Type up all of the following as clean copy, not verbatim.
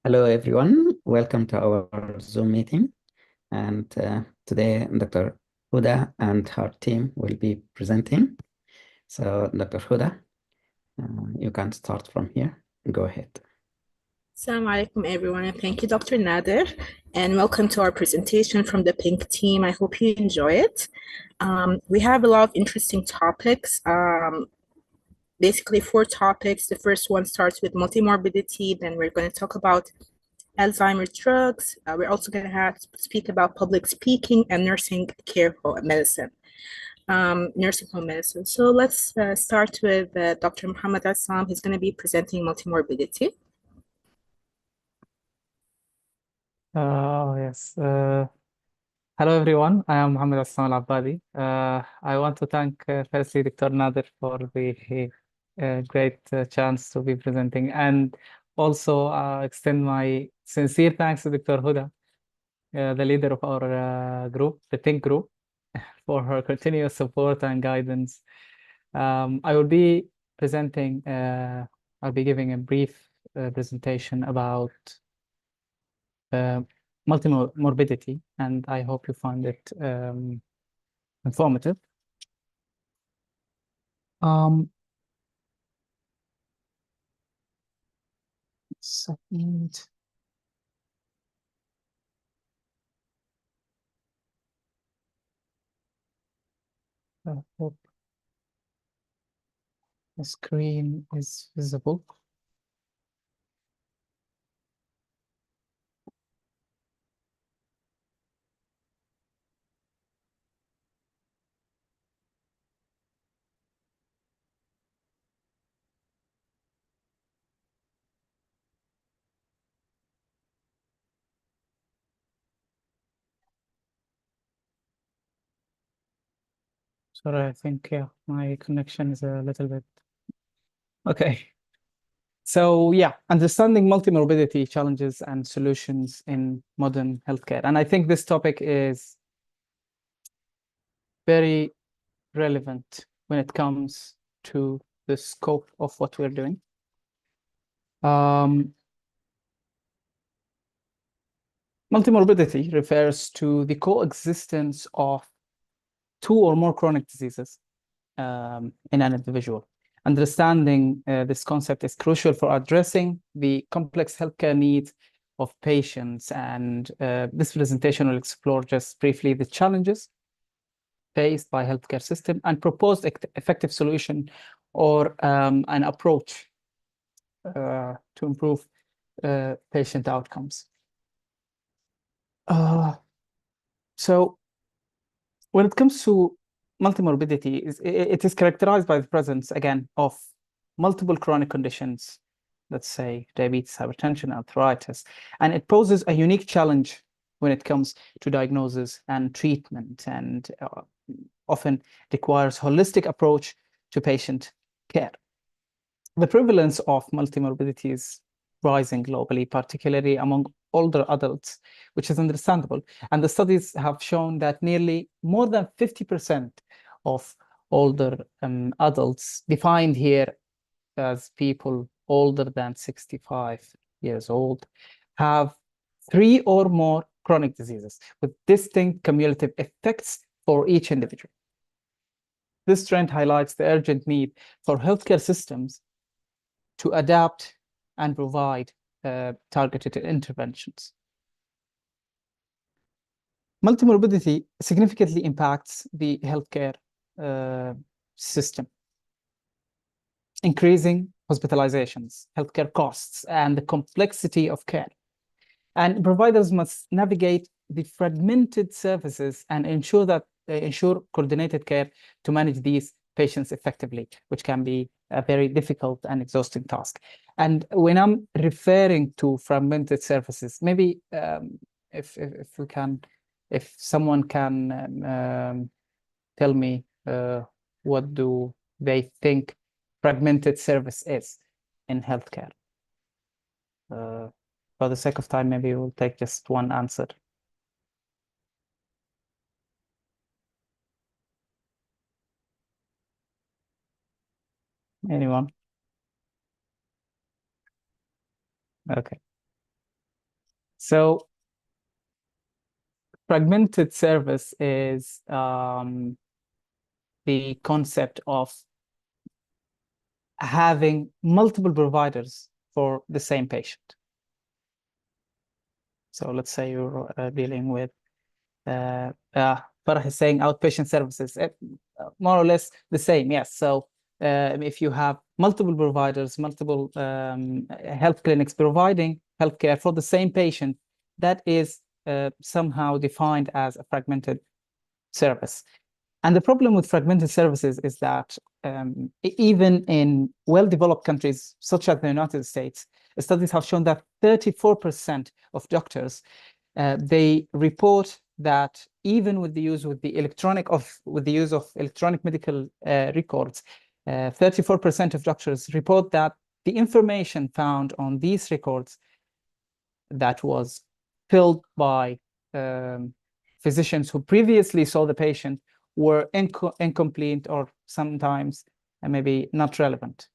Hello, everyone. Welcome to our Zoom meeting. And today, Dr. Huda and her team will be presenting. So, Dr. Huda, you can start from here. Go ahead. Assalamu alaikum, everyone, and thank you, Dr. Nader, and welcome to our presentation from the Pink team. I hope you enjoy it. We have a lot of interesting topics, basically four topics. The first one starts with multimorbidity, then we're going to talk about Alzheimer's drugs. We're also going to speak about public speaking and nursing care medicine. Nursing home medicine. So let's start with Dr. Mohamed Essam. He's going to be presenting multimorbidity. Yes. Hello, everyone. I am Mohammed Al-Abbadi. I want to thank firstly Dr. Nader for the great chance to be presenting, and also extend my sincere thanks to Dr. Huda, the leader of our group, the Think group, for her continuous support and guidance. I will be presenting, I'll be giving a brief presentation about multimorbidity, and I hope you find it informative. Second. I hope the screen is visible. Sorry, I think my connection is a little bit okay. So yeah, understanding multimorbidity challenges and solutions in modern healthcare. And I think this topic is very relevant when it comes to the scope of what we're doing. Multimorbidity refers to the coexistence of two or more chronic diseases in an individual. Understanding this concept is crucial for addressing the complex healthcare needs of patients. And this presentation will explore just briefly the challenges faced by healthcare system and proposed effective solution or an approach to improve patient outcomes. So when it comes to multimorbidity, it is characterized by the presence, again, of multiple chronic conditions, let's say diabetes, hypertension, arthritis, and it poses a unique challenge when it comes to diagnosis and treatment, and often requires holistic approach to patient care. The prevalence of multimorbidity is rising globally, particularly among older adults, which is understandable. And the studies have shown that nearly more than 50% of older adults, defined here as people older than 65 years old, have 3 or more chronic diseases with distinct cumulative effects for each individual. This trend highlights the urgent need for healthcare systems to adapt and provide targeted interventions. Multimorbidity significantly impacts the healthcare system, increasing hospitalizations, healthcare costs, and the complexity of care. And providers must navigate the fragmented services and ensure coordinated care to manage these patients effectively, which can be a very difficult and exhausting task. And when I'm referring to fragmented services, maybe if someone can tell me what do they think fragmented service is in healthcare. For the sake of time, maybe we'll take just one answer. Anyone? Okay. So fragmented service is the concept of having multiple providers for the same patient. So let's say you're dealing with Farah is saying outpatient services, more or less the same, yes. So if you have multiple providers, multiple health clinics providing healthcare for the same patient, that is somehow defined as a fragmented service. And the problem with fragmented services is that even in well-developed countries, such as the United States, studies have shown that 34% of doctors they report that even with the use of electronic medical records, 34% of doctors report that the information found on these records that was filled by physicians who previously saw the patient were incomplete or sometimes maybe not relevant.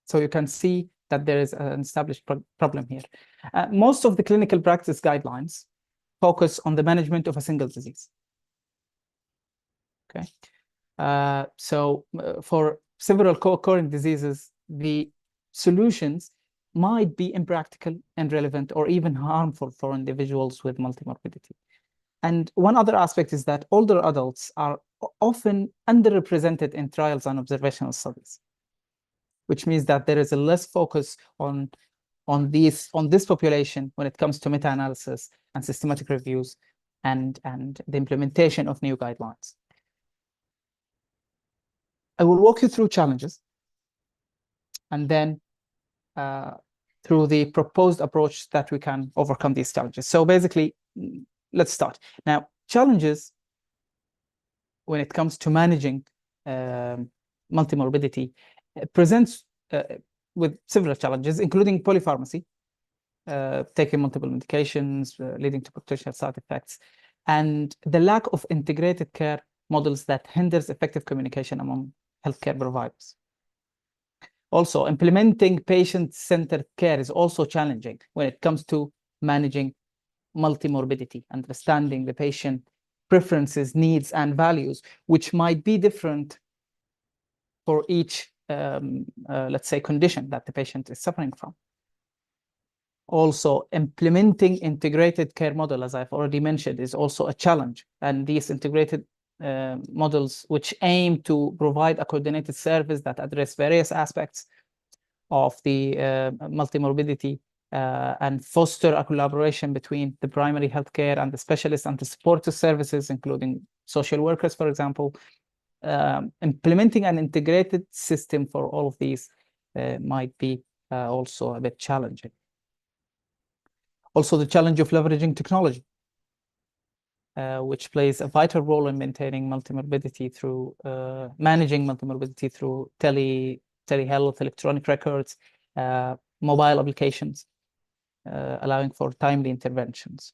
So you can see that there is an established problem here. Most of the clinical practice guidelines focus on the management of a single disease. Okay. For several co-occurring diseases, the solutions might be impractical and irrelevant or even harmful for individuals with multimorbidity. And one other aspect is that older adults are often underrepresented in trials and observational studies, which means that there is a less focus on this population when it comes to meta-analysis and systematic reviews and the implementation of new guidelines. I will walk you through challenges and then through the proposed approach that we can overcome these challenges. So basically, let's start. Now, challenges when it comes to managing multimorbidity presents with several challenges, including polypharmacy, taking multiple medications, leading to potential side effects, and the lack of integrated care models that hinders effective communication among healthcare providers. Also, implementing patient-centered care is also challenging when it comes to managing multimorbidity, understanding the patient preferences, needs, and values, which might be different for each, let's say, condition that the patient is suffering from. Also, implementing integrated care model, as I've already mentioned, is also a challenge. And these integrated models, which aim to provide a coordinated service that address various aspects of the multimorbidity and foster a collaboration between the primary healthcare and the specialists and the supportive services, including social workers, for example. Implementing an integrated system for all of these might be also a bit challenging. Also, the challenge of leveraging technology, which plays a vital role in maintaining multimorbidity through managing multimorbidity through telehealth, electronic records, mobile applications, allowing for timely interventions.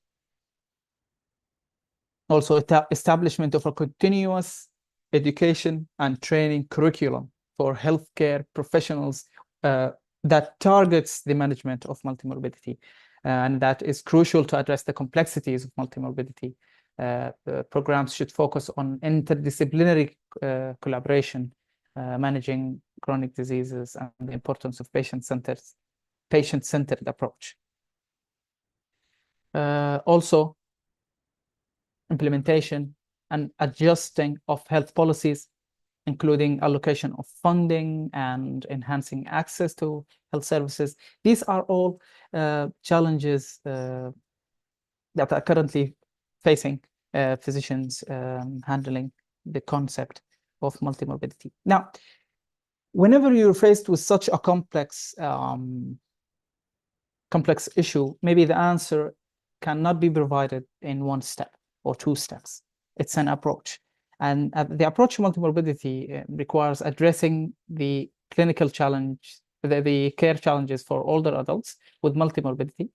Also, establishment of a continuous education and training curriculum for healthcare professionals that targets the management of multimorbidity. And that is crucial to address the complexities of multimorbidity. The programs should focus on interdisciplinary collaboration, managing chronic diseases, and the importance of patient-centered approach. Also, implementation and adjusting of health policies, including allocation of funding and enhancing access to health services. These are all challenges that are currently facing physicians handling the concept of multimorbidity. Now, whenever you're faced with such a complex issue, maybe the answer cannot be provided in one step or two steps. It's an approach. And the approach to multimorbidity requires addressing the clinical challenge, the care challenges for older adults with multimorbidity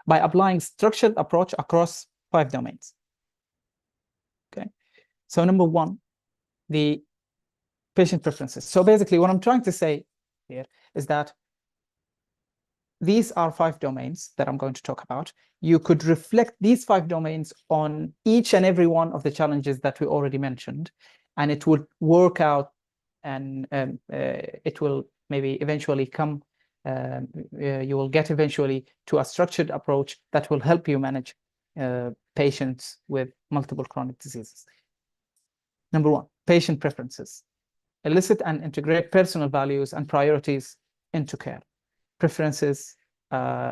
by applying structured approach across 5 domains. Okay. So number one, the patient preferences. So basically what I'm trying to say here is that these are 5 domains that I'm going to talk about. You could reflect these 5 domains on each and every one of the challenges that we already mentioned, and it would work out, and it will maybe eventually come, you will get eventually to a structured approach that will help you manage patients with multiple chronic diseases. Number 1, patient preferences. Elicit and integrate personal values and priorities into care. Preferences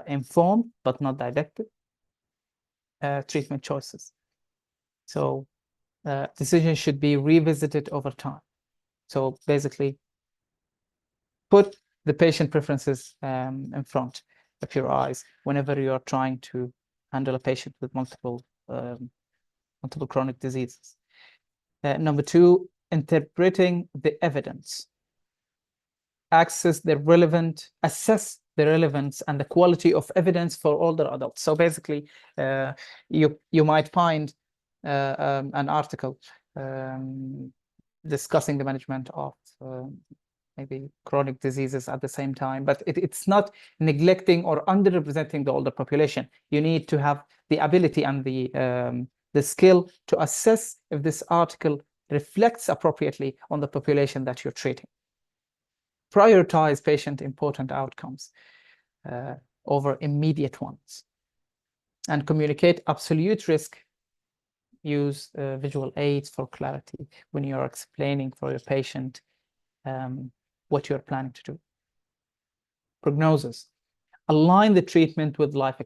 inform but not didactic treatment choices. So decisions should be revisited over time. So basically, put the patient preferences in front of your eyes whenever you are trying to handle a patient with multiple chronic diseases. Number 2, interpreting the evidence. Assess the relevance and the quality of evidence for older adults. So basically, you might find an article discussing the management of maybe chronic diseases at the same time, but it's not neglecting or underrepresenting the older population. You need to have the ability and the skill to assess if this article reflects appropriately on the population that you're treating. Prioritize patient-important outcomes over immediate ones, and communicate absolute risk. Use visual aids for clarity when you're explaining for your patient what you're planning to do. Prognosis. Align the treatment with life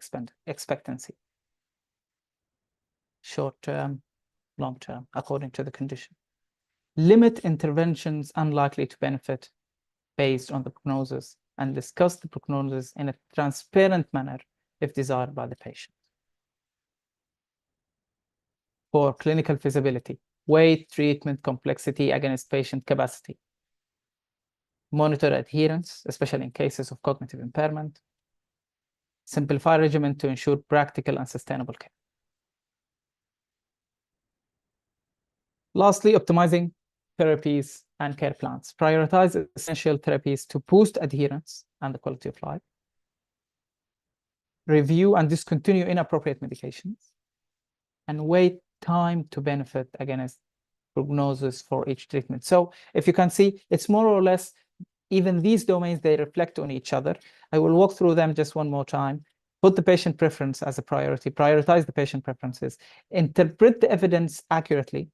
expectancy. Short-term, long-term, according to the condition. Limit interventions unlikely to benefit based on the prognosis, and discuss the prognosis in a transparent manner if desired by the patient. For clinical feasibility, weigh treatment complexity against patient capacity. Monitor adherence, especially in cases of cognitive impairment. Simplify regimen to ensure practical and sustainable care. Lastly, optimizing therapies and care plans. Prioritize essential therapies to boost adherence and the quality of life. Review and discontinue inappropriate medications. And wait time to benefit against prognosis for each treatment. So if you can see, it's more or less, even these domains, they reflect on each other. I will walk through them just one more time. Put the patient preference as a priority. Prioritize the patient preferences. Interpret the evidence accurately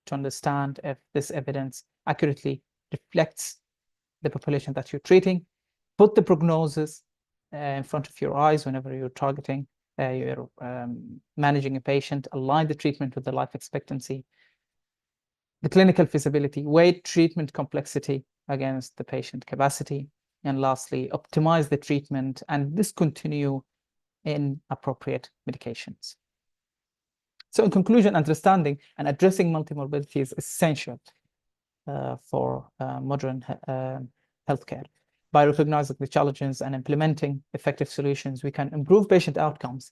to understand if this evidence accurately reflects the population that you're treating. Put the prognosis in front of your eyes whenever you're targeting, you're managing a patient. Align the treatment with the life expectancy. The clinical feasibility, weigh treatment complexity against the patient capacity. And lastly, optimize the treatment and discontinue inappropriate medications. So in conclusion, understanding and addressing multimorbidity is essential for modern healthcare. By recognizing the challenges and implementing effective solutions, we can improve patient outcomes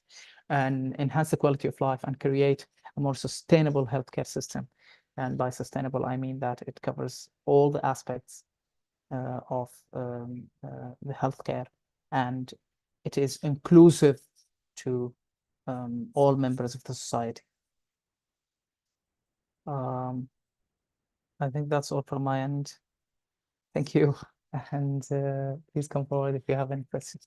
and enhance the quality of life and create a more sustainable healthcare system. And by sustainable, I mean that it covers all the aspects of the healthcare, and it is inclusive to all members of the society. I think that's all from my end. Thank you. And please come forward if you have any questions.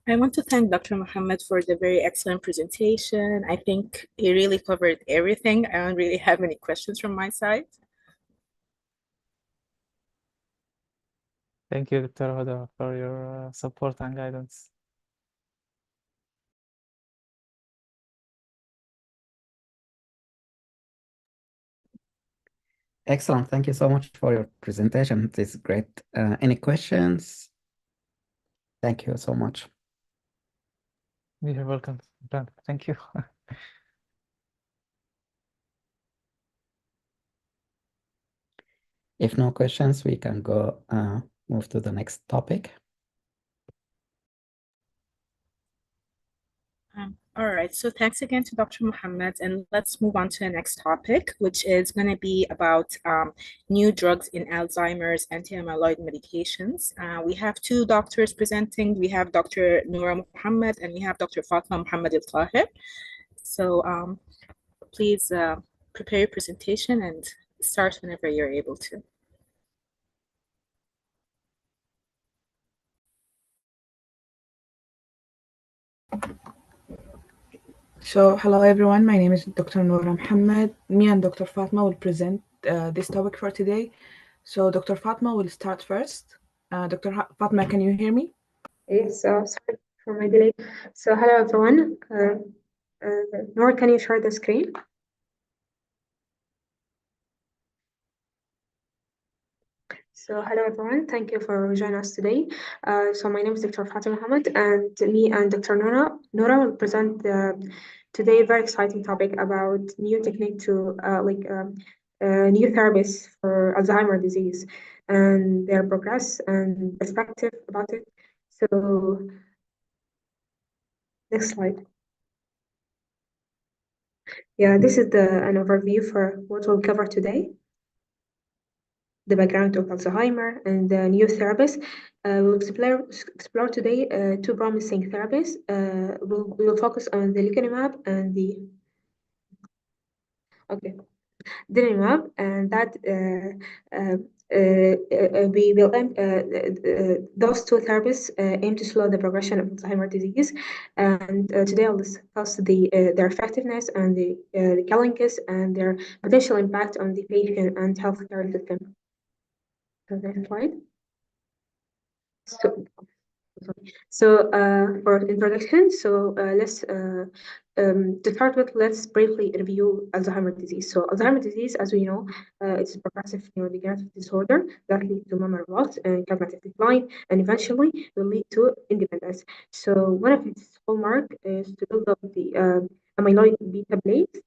I want to thank Dr. Mohammed for the very excellent presentation. I think he really covered everything. I don't really have any questions from my side. Thank you, Dr. Huda, for your support and guidance. Excellent. Thank you so much for your presentation. It is great. Any questions? Thank you so much. You're welcome. Thank you. If no questions, we can go move to the next topic. All right, so thanks again to Dr. Mohammed, and let's move on to the next topic, which is going to be about new drugs in Alzheimer's anti-amyloid medications. We have two doctors presenting. We have Dr. Noura Mohammed and we have Dr. Fatima Mohamedtahir. So please prepare your presentation and start whenever you're able to. So, hello everyone, my name is Dr. Noura Mohammed. Me and Dr. Fatima will present this topic for today. So, Dr. Fatima will start first. Dr. Fatima, can you hear me? Yes, sorry for my delay. So, hello everyone. Noura, can you share the screen? So, hello everyone. Thank you for joining us today. So, my name is Dr. Fatima Mohammed, and me and Dr. Noura will present today a very exciting topic about new technique to new therapies for Alzheimer disease and their progress and perspective about it. So, next slide. Yeah, this is an overview for what we'll cover today. The background of Alzheimer and the new therapies. We'll explore today two promising therapies. We'll focus on the lecanemab and the donanemab, and that we will aim, those two therapies aim to slow the progression of Alzheimer disease. And today I'll discuss their effectiveness and the challenges and their potential impact on the patient and healthcare system. Next slide. So for introduction, let's to start with, let's briefly review Alzheimer's disease. So Alzheimer's disease, as we know, it's a progressive neurodegenerative disorder that leads to memory loss and cognitive decline, and eventually will lead to independence. So one of its hallmark is to build up the amyloid beta plaques.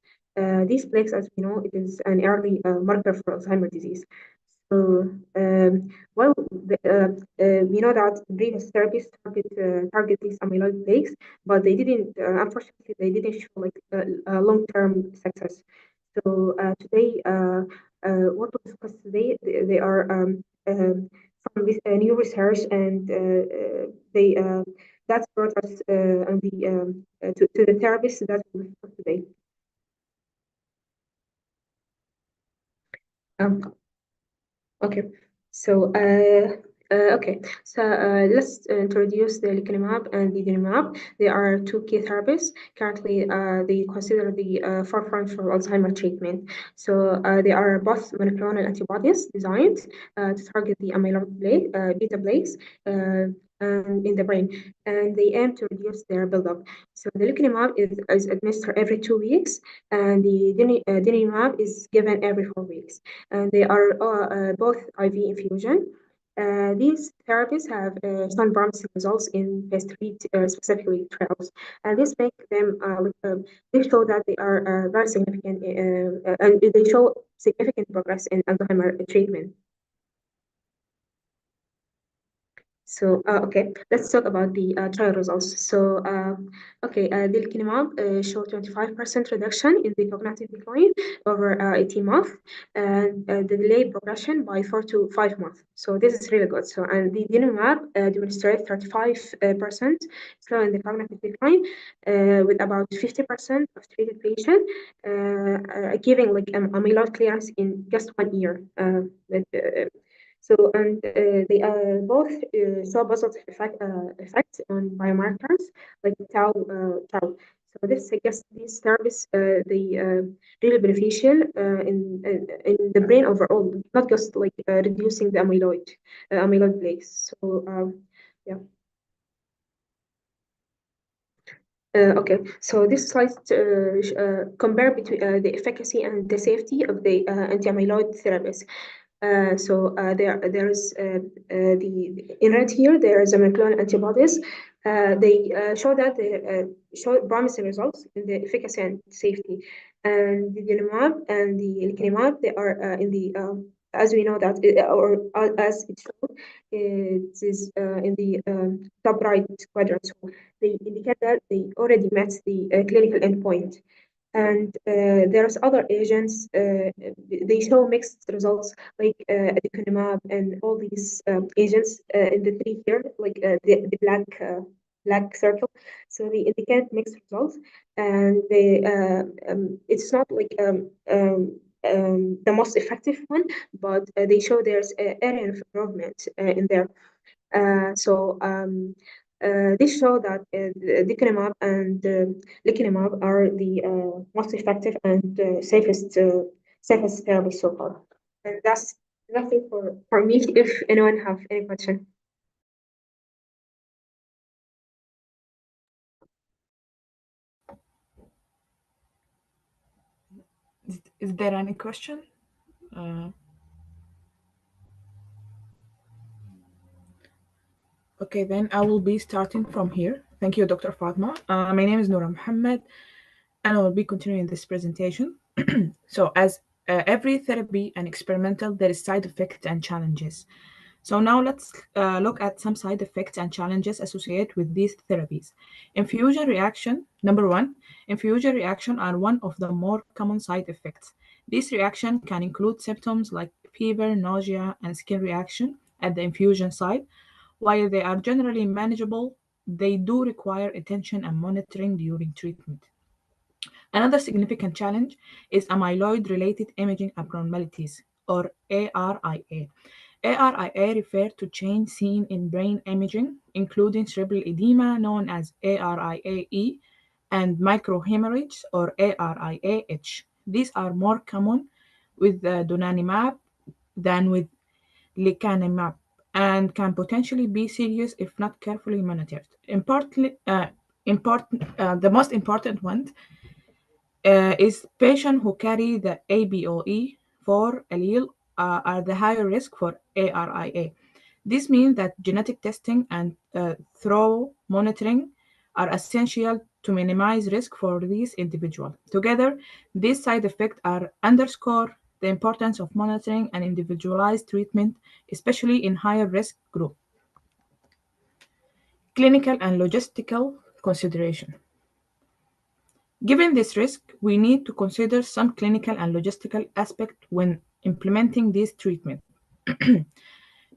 These plaques, as we know, it is an early marker for Alzheimer's disease. So, we know that previous therapies target these amyloid plaques, but they didn't. Unfortunately, they didn't show like long-term success. So today, what we discuss today, they are from this new research, and they that's brought us on to the therapists that we discuss today. Okay, so let's introduce the lecanemab and the donanemab. They are two key therapies. Currently, they consider the forefront for Alzheimer treatment. So they are both monoclonal antibodies designed to target the amyloid beta plaques in the brain, and they aim to reduce their buildup. So the lecanemab is administered every 2 weeks, and the donanemab is given every 4 weeks. And they are both IV infusion. These therapies have shown promising results in phase 3 specifically trials, and this makes them they show that they are very significant and they show significant progress in Alzheimer treatment. So, okay, let's talk about the trial results. So, the lecanemab showed 25% reduction in the cognitive decline over 18 months, and the delayed progression by 4 to 5 months. So this is really good. So, and the donanemab demonstrated 35% slow in the cognitive decline, with about 50% of treated patients giving like amyloid clearance in just 1 year. So, and they both saw positive effects on biomarkers like tau. So this suggests these therapies they really beneficial in the brain overall, not just like reducing the amyloid plaques. So yeah. Okay, so this slide compare between the efficacy and the safety of the anti-amyloid therapies. There is the in red here there is a monoclonal antibodies. They show that they show promising results in the efficacy and safety. And the donanemab and the lecanemab they are in the as we know that as it showed it is in the top right quadrant. So they indicate that they already met the clinical endpoint. And there's other agents, they show mixed results like aducanumab and all these agents in the three here, like the black circle. So they indicate mixed results, and it's not like the most effective one, but they show there's an area of improvement in there. This show that lecanemab and lecanemab are the most effective and safest therapy so far. And that's nothing for me. If anyone have any question. Is there any question? Okay, then I will be starting from here. Thank you, Dr. Fatima. My name is Noura Mohammed, and I will be continuing this presentation. So, as every therapy and experimental, there is side effects and challenges. So now let's look at some side effects and challenges associated with these therapies. Infusion reaction, number one, infusion reaction are one of the more common side effects. This reaction can include symptoms like fever, nausea, and skin reaction at the infusion site. While they are generally manageable, they do require attention and monitoring during treatment. Another significant challenge is amyloid-related imaging abnormalities, or ARIA. ARIA refer to change seen in brain imaging, including cerebral edema known as ARIA-E and microhemorrhage, or ARIA-H. These are more common with donanemab than with lecanemab and can potentially be serious if not carefully monitored. The most important one is patients who carry the ABOE4 allele are the higher risk for ARIA. This means that genetic testing and thorough monitoring are essential to minimize risk for these individuals. Together, these side effects underscore the importance of monitoring and individualized treatment, especially in higher risk groups. Clinical and logistical consideration. Given this risk, we need to consider some clinical and logistical aspects when implementing this treatment.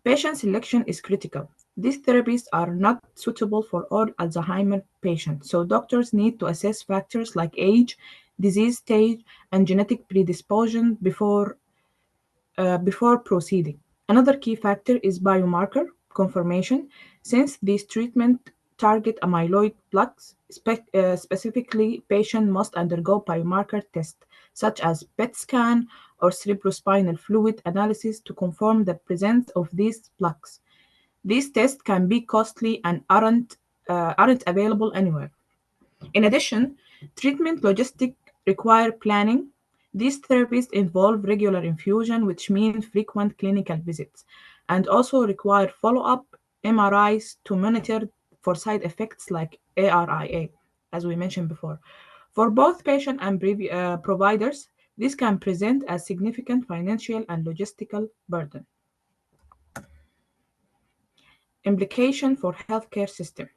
Patient selection is critical. These therapies are not suitable for all Alzheimer patients, so doctors need to assess factors like age, disease stage, and genetic predisposition before proceeding. Another key factor is biomarker confirmation, since these treatments target amyloid plaques. Specifically, patients must undergo biomarker tests such as PET scan or cerebrospinal fluid analysis to confirm the presence of these plaques. These tests can be costly and aren't available anywhere. In addition, treatment logistics require planning. These therapies involve regular infusion, which means frequent clinical visits, and also require follow-up MRIs to monitor for side effects like ARIA, as we mentioned before. For both patient and providers, this can present a significant financial and logistical burden. Implication for healthcare system.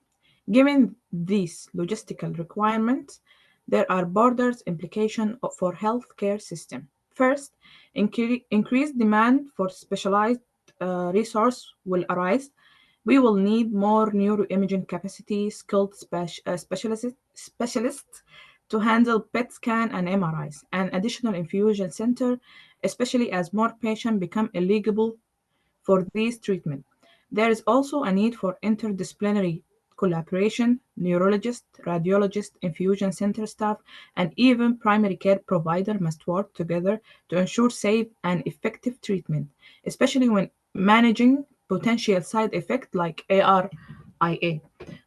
Given these logistical requirements, there are broader implications for healthcare system. First, increased demand for specialized resource will arise. We will need more neuroimaging capacity, skilled specialists to handle PET scan and MRIs, and additional infusion center, especially as more patients become eligible for these treatments. There is also a need for interdisciplinary collaboration, neurologists, radiologists, infusion center staff, and even primary care provider must work together to ensure safe and effective treatment, especially when managing potential side effects like ARIA.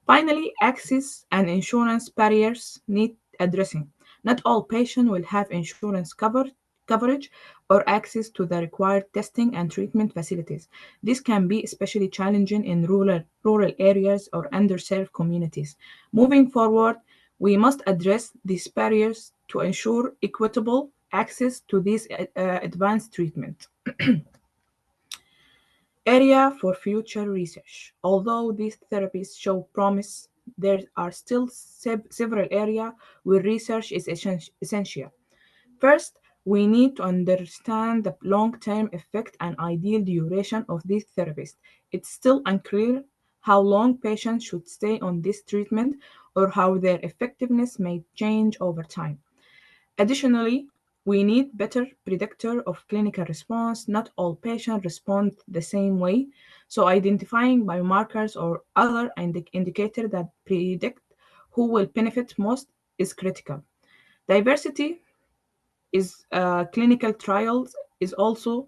Finally, access and insurance barriers need addressing. Not all patients will have insurance coverage or access to the required testing and treatment facilities. This can be especially challenging in rural areas or underserved communities. Moving forward, we must address these barriers to ensure equitable access to these advanced treatment. Area for future research. Although these therapies show promise, there are still several areas where research is essential. First, we need to understand the long-term effect and ideal duration of these therapies. It's still unclear how long patients should stay on this treatment or how their effectiveness may change over time. Additionally, we need better predictor of clinical response. Not all patients respond the same way, so identifying biomarkers or other indicators that predict who will benefit most is critical. Diversity is clinical trials is also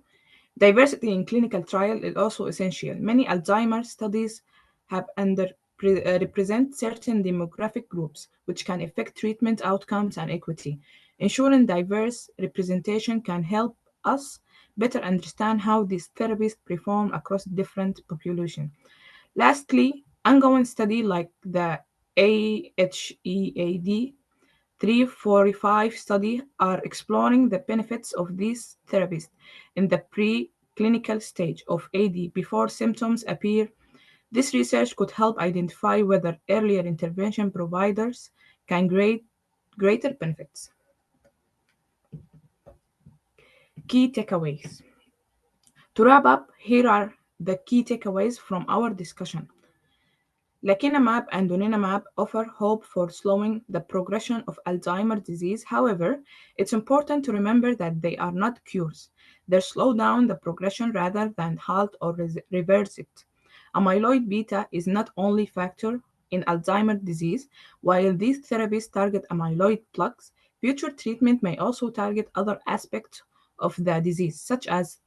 Diversity in clinical trial is also essential. Many Alzheimer's studies have represent certain demographic groups, which can affect treatment outcomes and equity. Ensuring diverse representation can help us better understand how these therapies perform across different populations. Lastly, ongoing study like the AHEAD 345 study are exploring the benefits of these therapies in the preclinical stage of AD before symptoms appear. This research could help identify whether earlier intervention providers can create greater benefits. Key takeaways. To wrap up, here are the key takeaways from our discussion. Lecanemab and donanemab offer hope for slowing the progression of Alzheimer's disease. However, it's important to remember that they are not cures. They slow down the progression rather than halt or reverse it. Amyloid beta is not only factor in Alzheimer's disease. While these therapies target amyloid plaques, future treatment may also target other aspects of the disease, such as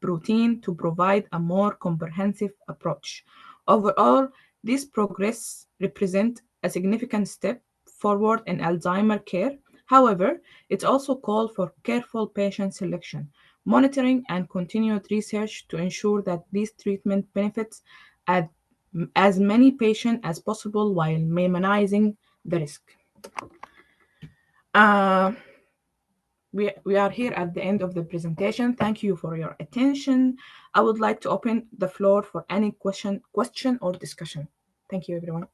protein, to provide a more comprehensive approach. Overall, this progress represents a significant step forward in Alzheimer care. However, it also calls for careful patient selection, monitoring, and continued research to ensure that these treatment benefits as many patients as possible while minimizing the risk. We are here at the end of the presentation. Thank you for your attention. I would like to open the floor for any question or discussion. Thank you, everyone.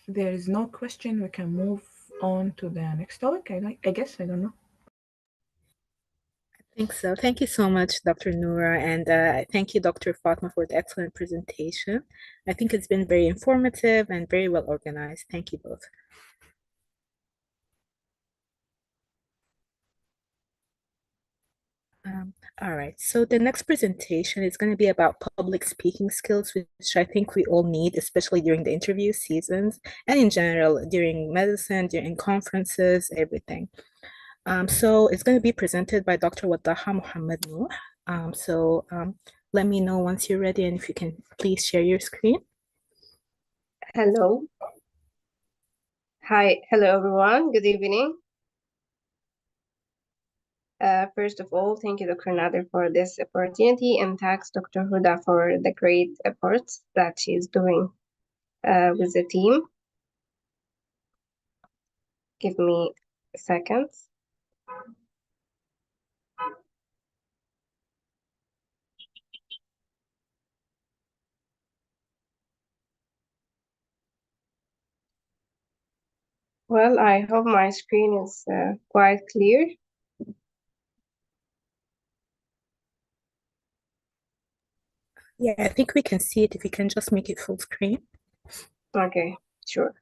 If there is no question, we can move on to the next topic. I guess, I don't know. I think so. Thank you so much, Dr. Noura, and thank you, Dr. Fatima, for the excellent presentation. I think it's been very informative and very well organized. Thank you both. All right, so the next presentation is going to be about public speaking skills, which I think we all need, especially during the interview seasons and in general during medicine, during conferences, everything. So it's going to be presented by Dr. Wadaha Mohammed Nouh. Let me know once you're ready and if you can please share your screen. Hello. Hi. Hello, everyone. Good evening. First of all, thank you, Dr. Nader, for this opportunity, and thanks Dr. Huda for the great efforts that she's doing with the team. Give me a second. Well, I hope my screen is quite clear. Yeah, I think we can see it if you can just make it full screen. Okay, sure.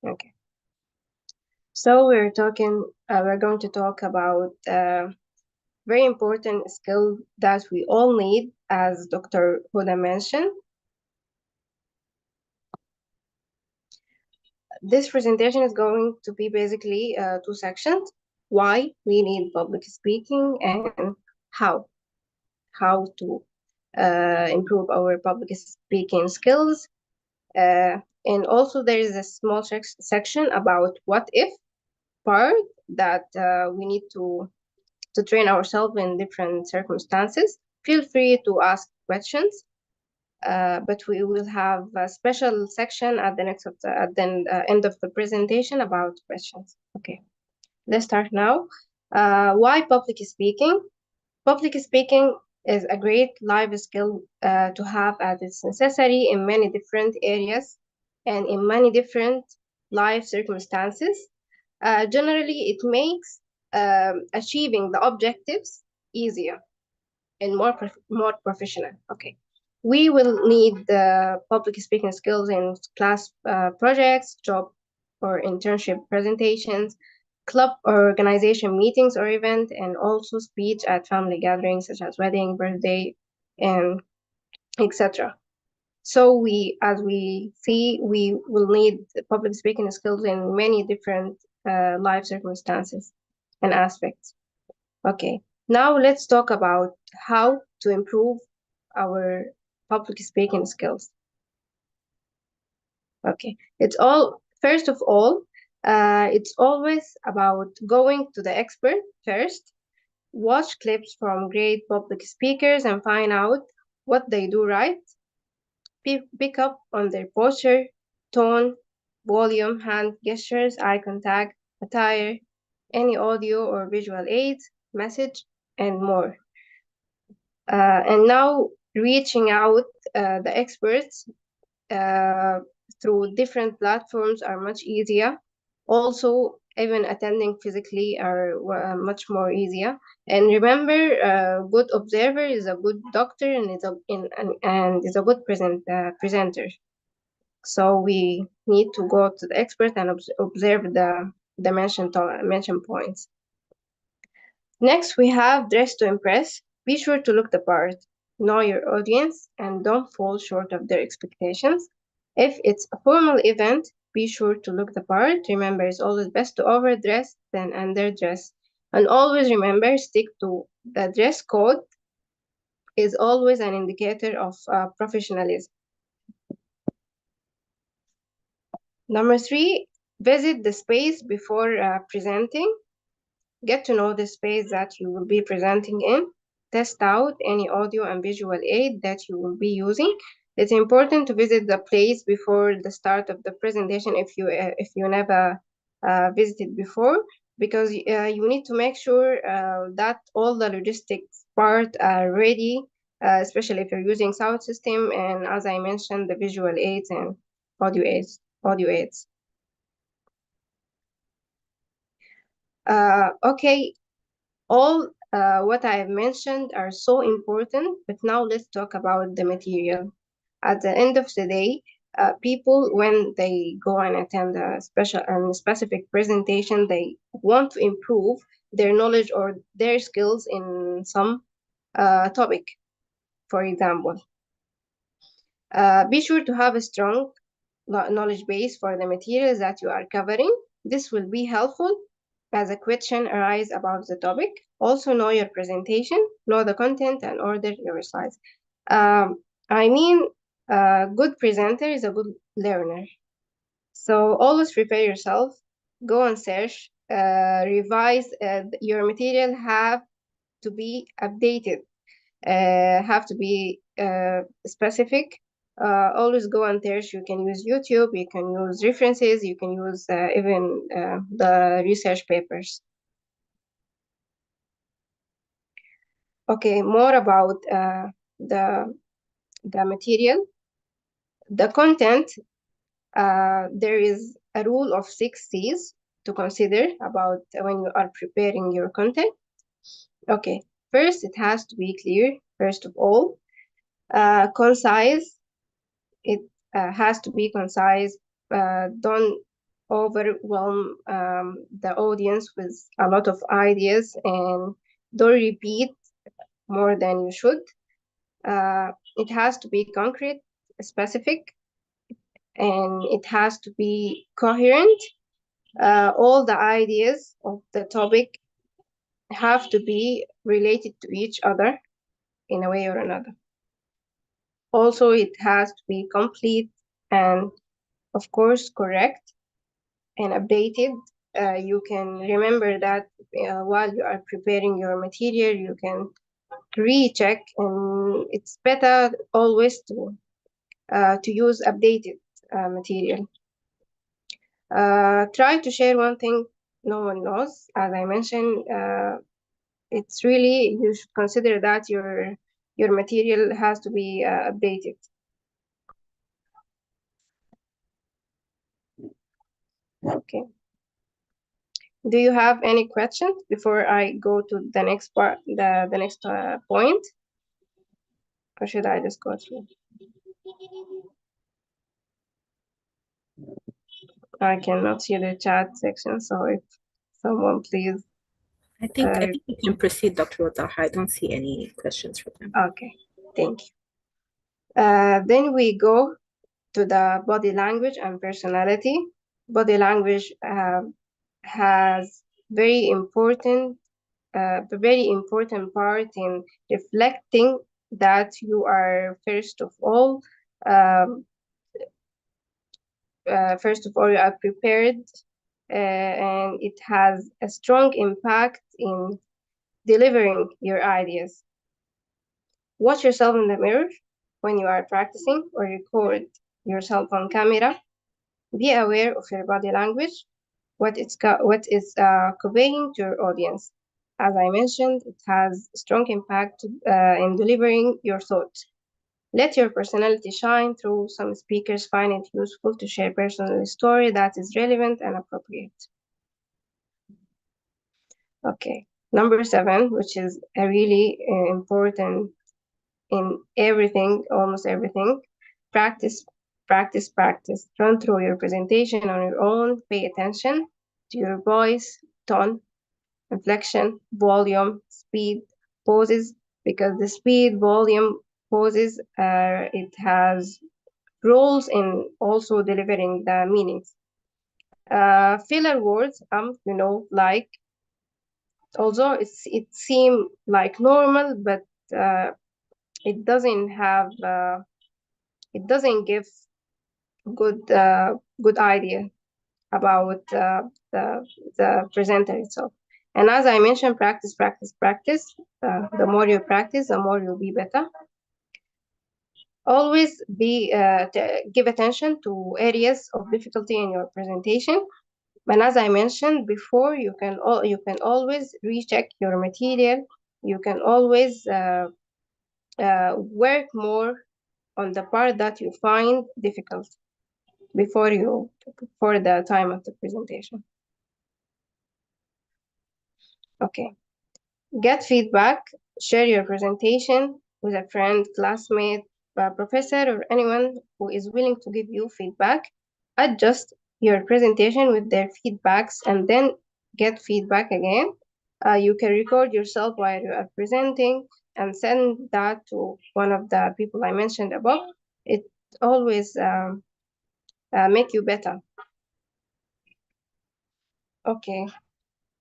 Okay. So we're going to talk about very important skill that we all need, as Dr. Huda mentioned. This presentation is going to be basically two sections: why we need public speaking and how to improve our public speaking skills. And also there is a small section about what if part that we need to train ourselves in different circumstances. Feel free to ask questions, but we will have a special section at the end of the presentation about questions. Okay, let's start now. Why public speaking? Public speaking is a great life skill to have, as it's necessary in many different areas and in many different life circumstances. Generally, it makes achieving the objectives easier and more professional. Okay, we will need the public speaking skills in class projects, job or internship presentations, club or organization meetings or event, and also speech at family gatherings such as wedding, birthday, and etc. So as we see, we will need public speaking skills in many different life circumstances and aspects. Okay, now let's talk about how to improve our public speaking skills. Okay, first of all, it's always about going to the expert first. Watch clips from great public speakers and find out what they do right. Pick up on their posture, tone, volume, hand gestures, eye contact, attire, any audio or visual aids, message, and more. And now reaching out the experts through different platforms are much easier. Also, even attending physically are much more easier. And remember, a good observer is a good doctor and is a good presenter. So we need to go to the expert and observe the mentioned points. Next, we have dress to impress. Be sure to look the part, know your audience, and don't fall short of their expectations. If it's a formal event, be sure to look the part. Remember, it's always best to overdress than underdress. And always remember, stick to the dress code is always an indicator of professionalism. Number 3, visit the space before presenting. Get to know the space that you will be presenting in. Test out any audio and visual aid that you will be using. It's important to visit the place before the start of the presentation if you never visited before, because you need to make sure that all the logistics part are ready, especially if you're using sound system and, as I mentioned, the visual aids and audio aids. Okay, all what I have mentioned are so important, but now let's talk about the material. At the end of the day, people, when they go and attend a specific presentation, they want to improve their knowledge or their skills in some topic, for example. Be sure to have a strong knowledge base for the materials that you are covering. This will be helpful as a question arises about the topic. Also know your presentation, know the content, and order your slides. I mean, a good presenter is a good learner. So always prepare yourself, go and search, revise. Your material have to be updated, have to be specific. Always go and search. You can use YouTube, you can use references, you can use even the research papers. Okay, more about the the material. The content, there is a rule of 6 C's to consider about when you are preparing your content. Okay, first, it has to be clear, first of all. Concise, it has to be concise. Don't overwhelm the audience with a lot of ideas, and don't repeat more than you should. It has to be concrete, specific, and it has to be coherent. All the ideas of the topic have to be related to each other in a way or another. Also, it has to be complete and, of course, correct and updated. You can remember that while you are preparing your material, you can recheck, and it's better always to use updated material. Try to share one thing no one knows. As I mentioned, it's really, you should consider that your material has to be updated. Okay. Do you have any questions before I go to the next part, the next point? Or should I just go through? I cannot see the chat section, so if someone please. I think you can proceed, Dr. Wadaha. I don't see any questions for them. Okay, thank you. Then we go to the body language and personality. Body language has very important part in reflecting that you are first of all you are prepared, and it has a strong impact in delivering your ideas. Watch yourself in the mirror when you are practicing or record yourself on camera. Be aware of your body language, what is conveying to your audience. As I mentioned, it has a strong impact in delivering your thoughts. Let your personality shine through. Some speakers find it useful to share personal story that is relevant and appropriate. Okay, number 7, which is a really important in everything, almost everything. Practice, practice, practice. Run through your presentation on your own. Pay attention to your voice, tone, inflection, volume, speed, pauses, because the speed, volume, pauses, it has roles in also delivering the meanings. Filler words, like, although it seems like normal, but it doesn't have, it doesn't give good idea about the presenter itself. And as I mentioned, practice, practice, practice. The more you practice, the more you'll be better. Always give attention to areas of difficulty in your presentation. And as I mentioned before, you can always recheck your material. You can always work more on the part that you find difficult before the time of the presentation. Okay. Get feedback. Share your presentation with a friend, classmate, professor, or anyone who is willing to give you feedback. Adjust your presentation with their feedbacks and then get feedback again. You can record yourself while you are presenting and send that to one of the people I mentioned above. It always make you better. Okay,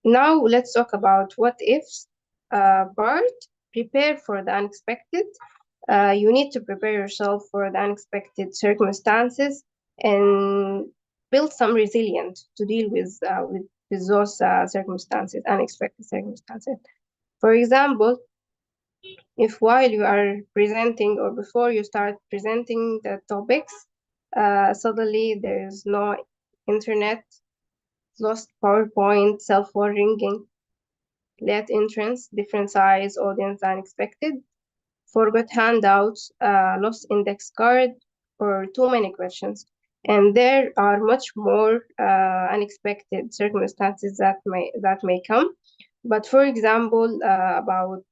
now let's talk about what ifs part. Prepare for the unexpected. You need to prepare yourself for the unexpected circumstances and build some resilience to deal with those circumstances, unexpected circumstances. For example, if while you are presenting or before you start presenting the topics, suddenly there's no internet, lost PowerPoint, cell phone ringing, late entrance, different size, audience unexpected. forgot handouts, lost index card, or too many questions. And there are much more unexpected circumstances that may come. But for example, about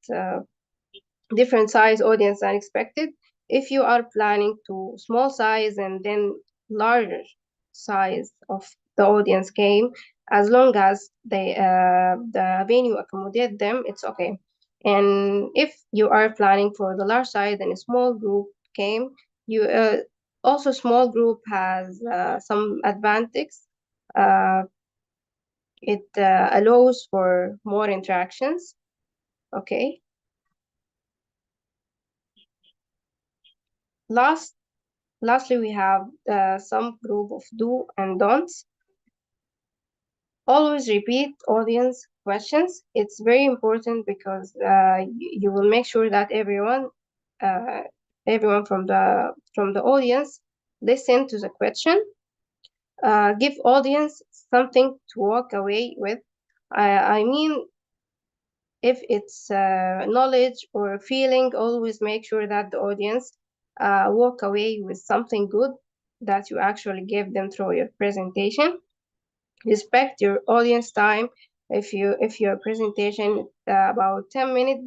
different size audience than expected, if you are planning to small size and then larger size of the audience came, as long as the venue accommodate them, it's okay. And if you are planning for the large size and a small group came, you also small group has some advantages. It allows for more interactions. Okay. Lastly, we have some group of do and don'ts. Always repeat audience questions. It's very important because you will make sure that everyone from the audience listen to the question. Give audience something to walk away with. I mean, if it's knowledge or feeling, always make sure that the audience walk away with something good that you actually give them through your presentation. Respect your audience time. If your presentation about 10 minutes,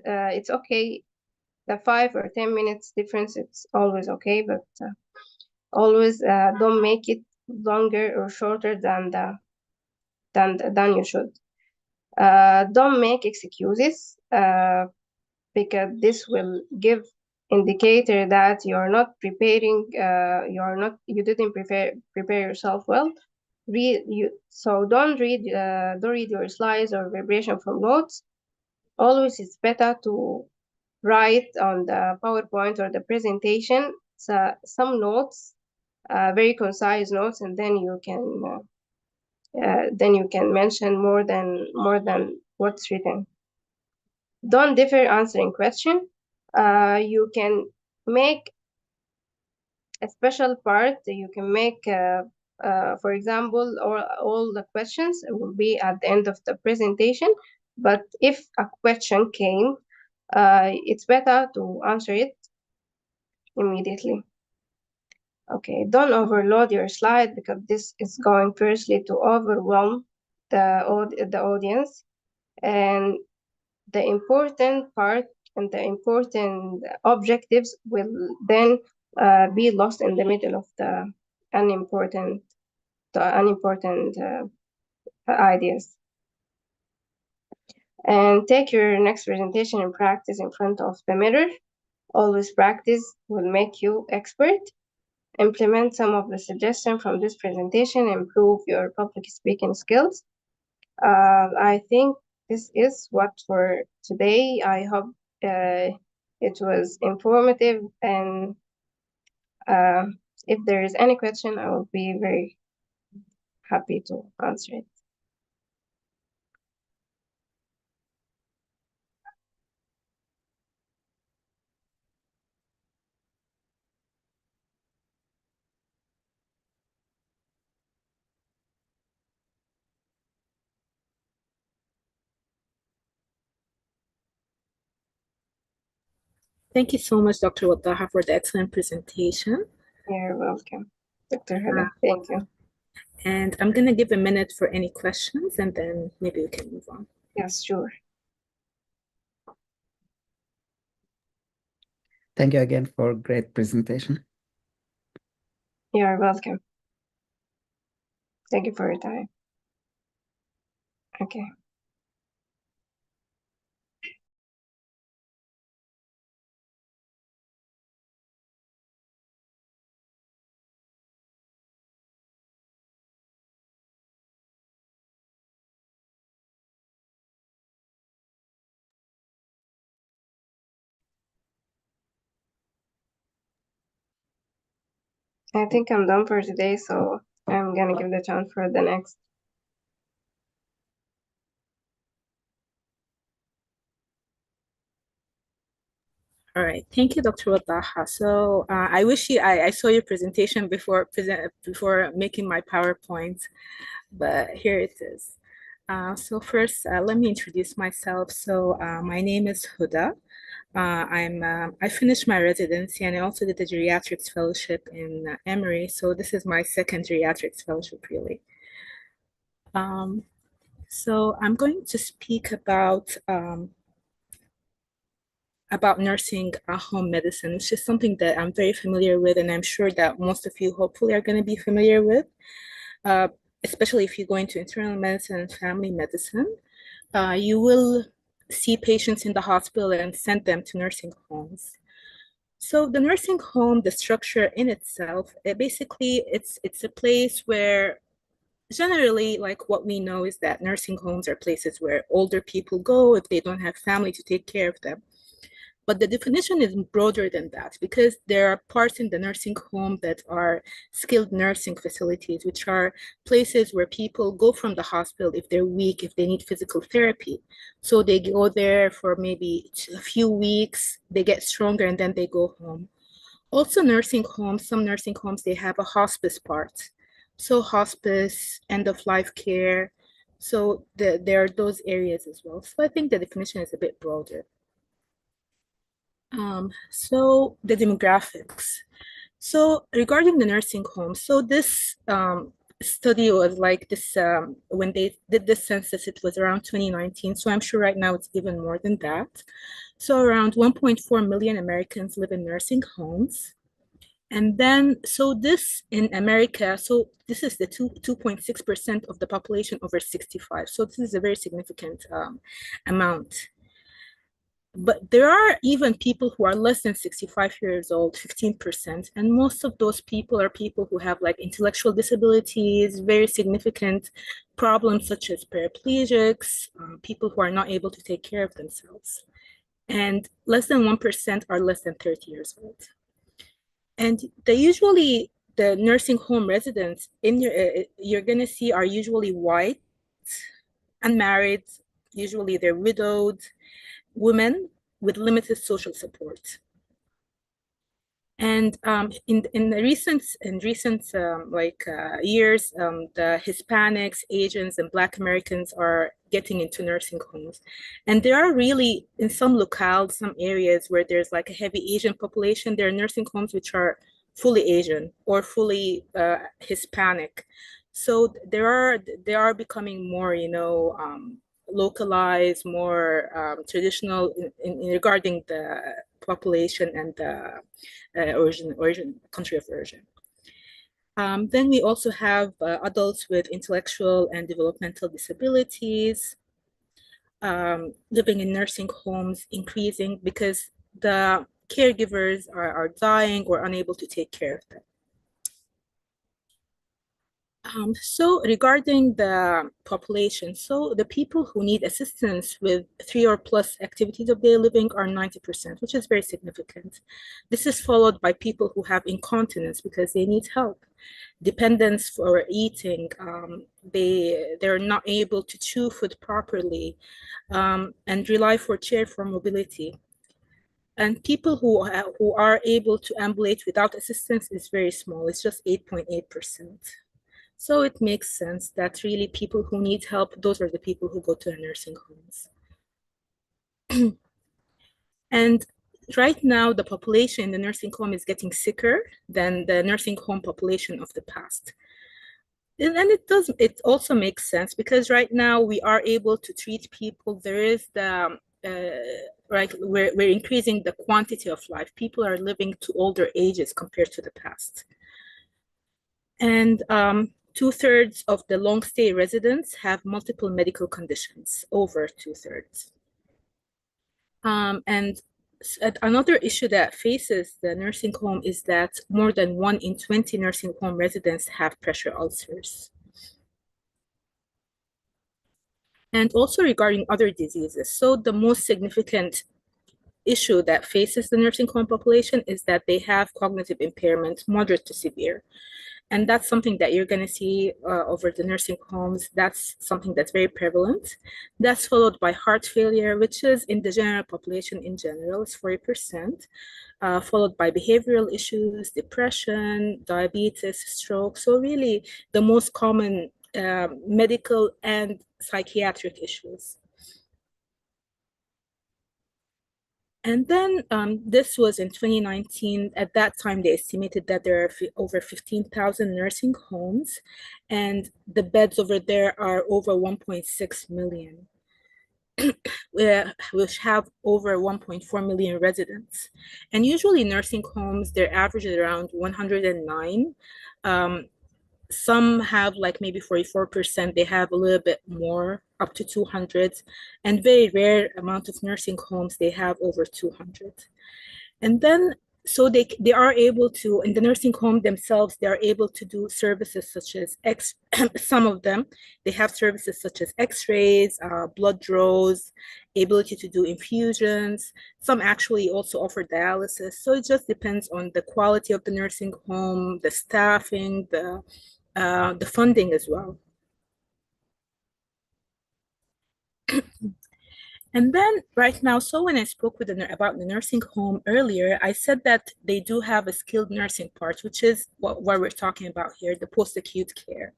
it's okay. The 5 or 10 minutes difference, it's always okay, but always don't make it longer or shorter than you should. Don't make excuses because this will give indicator that you're not preparing. You didn't prepare yourself well. So don't read your slides or vibration from notes. Always it's better to write on the PowerPoint or the presentation some notes, very concise notes, and then you can mention more than what's written. Don't differ answering question. You can make a special part. You can make, for example, all the questions will be at the end of the presentation. But if a question came, it's better to answer it immediately. Okay, don't overload your slide because this is going firstly to overwhelm the audience, and the important part and the important objectives will then be lost in the middle of the unimportant ideas. And take your next presentation and practice in front of the mirror. Always practice will make you expert. Implement some of the suggestions from this presentation, improve your public speaking skills. I think this is what for today. I hope it was informative, and if there is any question, I will be very happy to answer it. Thank you so much, Dr. Wadaha, for the excellent presentation. You're welcome, Dr. Huda. Thank you. And I'm going to give a minute for any questions, and then maybe we can move on. Yes, sure. Thank you again for a great presentation. You're welcome. Thank you for your time. Okay. I think I'm done for today, so I'm gonna give the chance for the next. All right, thank you, Dr. Wadaha. So I saw your presentation before making my PowerPoint, but here it is. So first, let me introduce myself. So my name is Huda. I finished my residency and I also did a geriatrics fellowship in Emory. So this is my second geriatrics fellowship, really. So I'm going to speak about nursing home medicine, which is something that I'm very familiar with, and I'm sure that most of you hopefully are going to be familiar with, especially if you go into internal medicine and family medicine. You will see patients in the hospital and send them to nursing homes. So the nursing home, the structure in itself, it's a place where generally, like what we know is that nursing homes are places where older people go if they don't have family to take care of them. But the definition is broader than that because there are parts in the nursing home that are skilled nursing facilities, which are places where people go from the hospital if they're weak, if they need physical therapy. So they go there for maybe a few weeks, they get stronger, and then they go home. Also nursing homes, some nursing homes, they have a hospice part. So hospice, end-of-life care. So there are those areas as well. So I think the definition is a bit broader. So the demographics. So regarding the nursing home, so this study was like this, when they did the census, it was around 2019. So I'm sure right now it's even more than that. So around 1.4 million Americans live in nursing homes. And then, so this in America, so this is the 2.6% of the population over 65. So this is a very significant amount. But there are even people who are less than 65 years old, 15%. And most of those people are people who have like intellectual disabilities, very significant problems such as paraplegics, people who are not able to take care of themselves. And less than 1% are less than 30 years old. And the nursing home residents you're gonna see are usually white, unmarried, usually they're widowed, women with limited social support. And in recent years, the Hispanics, Asians, and Black Americans are getting into nursing homes. And there are really, in some locales, some areas where there's like a heavy Asian population, there are nursing homes which are fully Asian or fully Hispanic. So they are becoming more, localized, more traditional regarding the population and the country of origin. Then we also have adults with intellectual and developmental disabilities living in nursing homes increasing because the caregivers are dying or unable to take care of them. So regarding the population, so the people who need assistance with 3 or plus activities of daily living are 90%, which is very significant. This is followed by people who have incontinence because they need help, dependence for eating, they're not able to chew food properly, and rely for chair for mobility. And people who are able to ambulate without assistance is very small, it's just 8.8%. So it makes sense that really people who need help, those are the people who go to the nursing homes. And right now, the population in the nursing home is getting sicker than the nursing home population of the past. And it also makes sense because right now we are able to treat people. There is we're increasing the quantity of life. People are living to older ages compared to the past. And 2/3 of the long stay residents have multiple medical conditions, over 2/3. And another issue that faces the nursing home is that more than 1 in 20 nursing home residents have pressure ulcers. And also regarding other diseases, so the most significant issue that faces the nursing home population is that they have cognitive impairment, moderate to severe. And that's something that you're going to see over the nursing homes. That's something that's very prevalent. That's followed by heart failure, which is in the general population in general, it's 40%, followed by behavioral issues, depression, diabetes, stroke. So really the most common medical and psychiatric issues. And then this was in 2019. At that time, they estimated that there are over 15,000 nursing homes, and the beds over there are over 1.6 million, which have over 1.4 million residents. And usually nursing homes, their average is around 109. Some have like maybe 44%, they have a little bit more, up to 200, and very rare amount of nursing homes, they have over 200. And then, so they are able to, in the nursing home themselves, they are able to do services such as, some of them, they have services such as x-rays, blood draws, ability to do infusions. Some actually also offer dialysis. So it just depends on the quality of the nursing home, the staffing, the funding as well. And then right now, so when I spoke with about the nursing home earlier, I said that they do have a skilled nursing part, which is what we're talking about here, the post-acute care.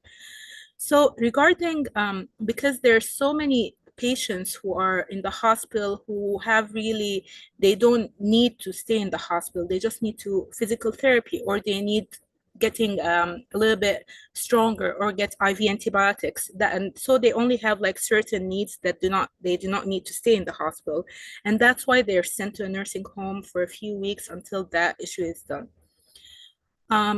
So regarding, because there's so many patients who are in the hospital who have really, they don't need to stay in the hospital, they just need to physical therapy, or they need getting a little bit stronger, or get IV antibiotics, and so they only have like certain needs that they do not need to stay in the hospital, and that's why they're sent to a nursing home for a few weeks until that issue is done.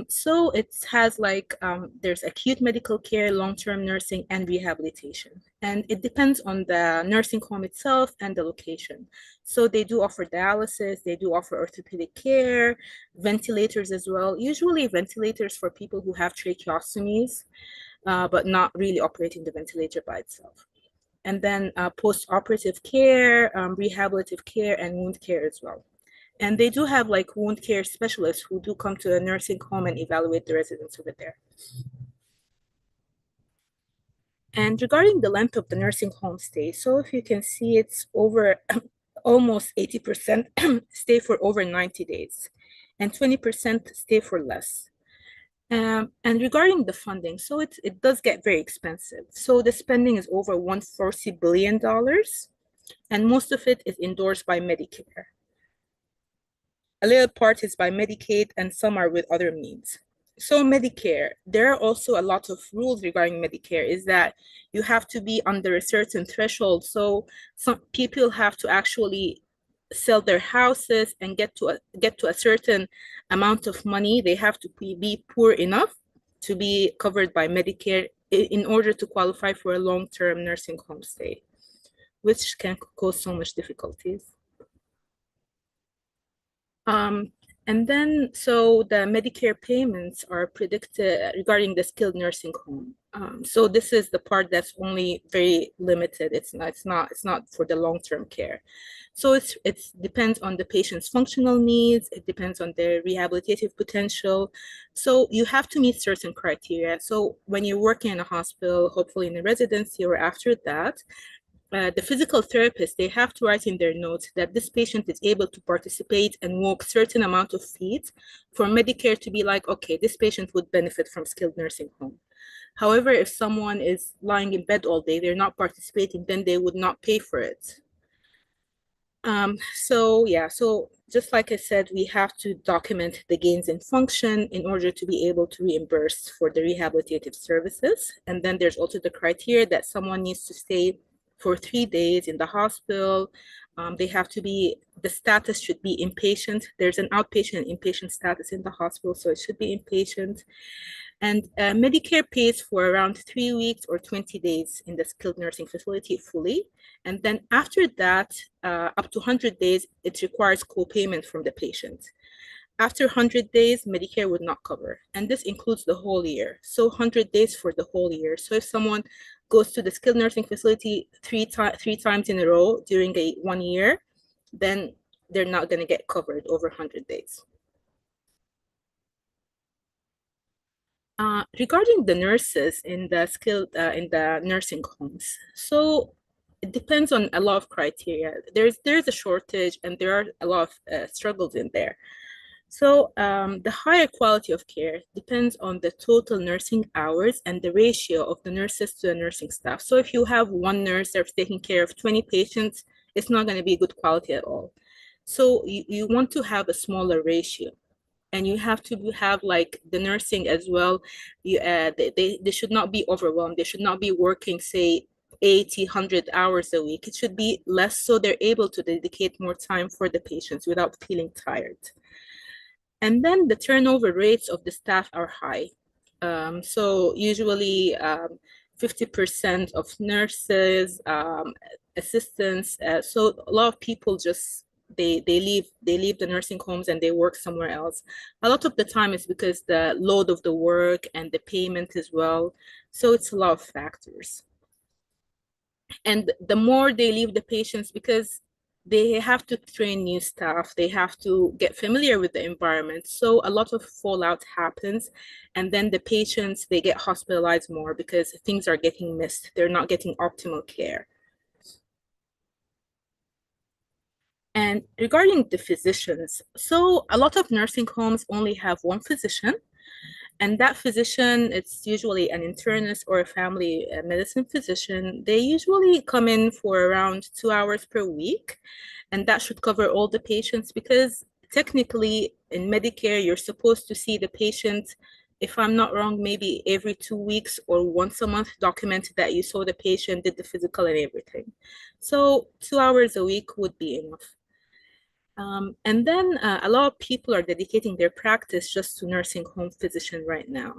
So it has like, there's acute medical care, long-term nursing, and rehabilitation. And it depends on the nursing home itself and the location. So they do offer dialysis, they do offer orthopedic care, ventilators as well. Usually ventilators for people who have tracheostomies, but not really operating the ventilator by itself. And then post-operative care, rehabilitative care, and wound care as well. And they do have like wound care specialists who do come to a nursing home and evaluate the residents over there. And regarding the length of the nursing home stay, so if you can see, it's over almost 80% stay for over 90 days, and 20% stay for less. And regarding the funding, so it does get very expensive. So the spending is over $140 billion, and most of it is endorsed by Medicare. A little part is by Medicaid, and some are with other means. So Medicare, there are also a lot of rules regarding Medicare, is that you have to be under a certain threshold. So some people have to actually sell their houses and get to a certain amount of money. They have to be poor enough to be covered by Medicare in order to qualify for a long-term nursing home stay, which can cause so much difficulties. And then, so the Medicare payments are predicted regarding the skilled nursing home. So this is the part that's only very limited. It's not for the long-term care. So it depends on the patient's functional needs. It depends on their rehabilitative potential. So you have to meet certain criteria. So when you're working in a hospital, hopefully in a residency or after that, the physical therapist, they have to write in their notes that this patient is able to participate and walk certain amount of feet for Medicare to be like, okay, this patient would benefit from skilled nursing home. However, if someone is lying in bed all day, they're not participating, then they would not pay for it. So just like I said, we have to document the gains in function in order to be able to reimburse for the rehabilitative services. And then there's also the criteria that someone needs to stay for 3 days in the hospital. They have to be, the status should be inpatient. There's an outpatient and inpatient status in the hospital, so it should be inpatient. And Medicare pays for around 3 weeks or 20 days in the skilled nursing facility fully. And then after that, up to 100 days, it requires co-payment from the patient. After 100 days, Medicare would not cover. And this includes the whole year. So 100 days for the whole year. So if someone goes to the skilled nursing facility three times in a row during 1 year, then they're not going to get covered over 100 days. Regarding the nurses in the nursing homes, so it depends on a lot of criteria. There's a shortage, and there are a lot of struggles in there. So the higher quality of care depends on the total nursing hours and the ratio of the nurses to the nursing staff. So if you have one nurse that's taking care of 20 patients, it's not going to be good quality at all. So you want to have a smaller ratio. And you have to have like the nursing as well. They should not be overwhelmed. They should not be working, say, 80, 100 hours a week. It should be less so they're able to dedicate more time for the patients without feeling tired. And then the turnover rates of the staff are high. So usually 50% of nurses, assistants. So a lot of people just they leave the nursing homes and they work somewhere else. A lot of the time it's because the load of the work and the payment as well. So it's a lot of factors. And the more they leave the patients, because they have to train new staff, they have to get familiar with the environment. So a lot of fallout happens. And then the patients, they get hospitalized more because things are getting missed. They're not getting optimal care. And regarding the physicians, so a lot of nursing homes only have one physician. And that physician, it's usually an internist or a family medicine physician. They usually come in for around 2 hours per week. And that should cover all the patients, because technically in Medicare, you're supposed to see the patient, if I'm not wrong, maybe every 2 weeks or once a month, documented that you saw the patient, did the physical and everything. So 2 hours a week would be enough. And then a lot of people are dedicating their practice just to nursing home physician right now.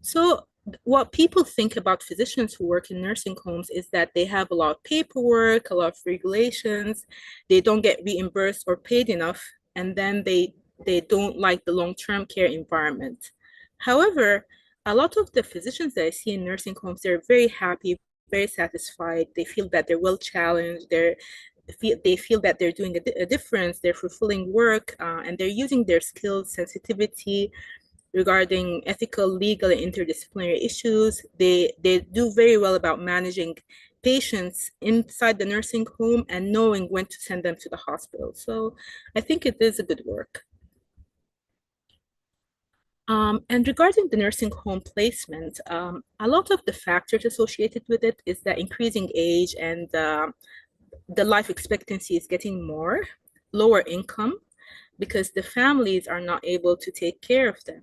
So what people think about physicians who work in nursing homes is that they have a lot of paperwork, a lot of regulations, they don't get reimbursed or paid enough, and then they don't like the long-term care environment. However, a lot of the physicians that I see in nursing homes, they're very happy, very satisfied. They feel that they're well challenged, they feel that they're doing a difference, they're fulfilling work, and they're using their skills, sensitivity regarding ethical, legal, and interdisciplinary issues. They do very well about managing patients inside the nursing home and knowing when to send them to the hospital. So I think it is a good work. And regarding the nursing home placement, a lot of the factors associated with it is the increasing age and the life expectancy is getting more, lower income, because the families are not able to take care of them,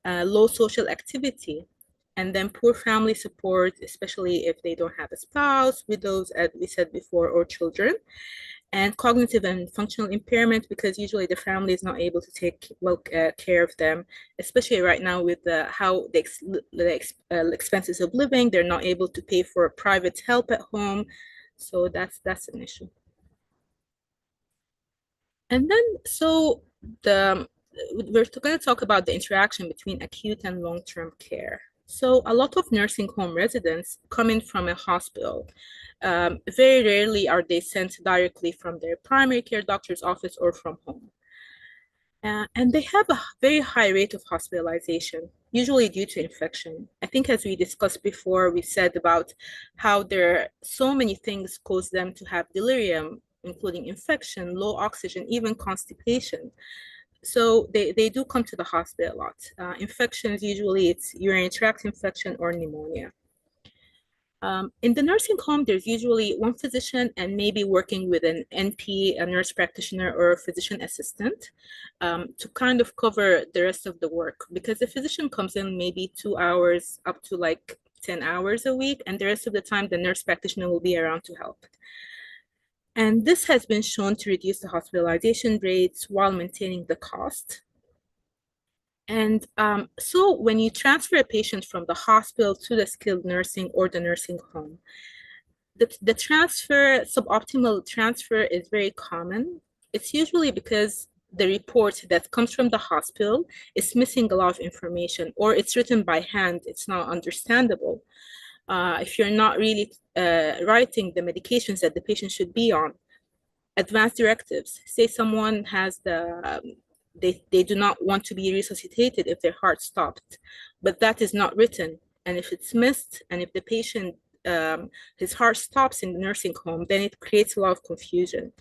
low social activity, and then poor family support, especially if they don't have a spouse, widows, as we said before, or children, and cognitive and functional impairment, because usually the family is not able to take well care of them, especially right now with how the expenses of living, they're not able to pay for private help at home. So that's an issue. And then, so we're going to talk about the interaction between acute and long-term care. So a lot of nursing home residents come in from a hospital. Very rarely are they sent directly from their primary care doctor's office or from home. And they have a very high rate of hospitalization, usually due to infection. I think as we discussed before, we said about how there are so many things cause them to have delirium, including infection, low oxygen, even constipation. So they do come to the hospital a lot. Infections, usually it's urinary tract infection or pneumonia. In the nursing home, there's usually one physician and maybe working with an NP, a nurse practitioner, or a physician assistant to kind of cover the rest of the work, because the physician comes in maybe 2 hours up to like 10 hours a week, and the rest of the time the nurse practitioner will be around to help. And this has been shown to reduce the hospitalization rates while maintaining the cost. And so when you transfer a patient from the hospital to the skilled nursing or the nursing home, the transfer, suboptimal transfer, is very common. It's usually because the report that comes from the hospital is missing a lot of information, or it's written by hand, it's not understandable. If you're not really writing the medications that the patient should be on, advanced directives, say someone has they do not want to be resuscitated if their heart stopped, but that is not written. And if it's missed, and if the patient, his heart stops in the nursing home, then it creates a lot of confusion.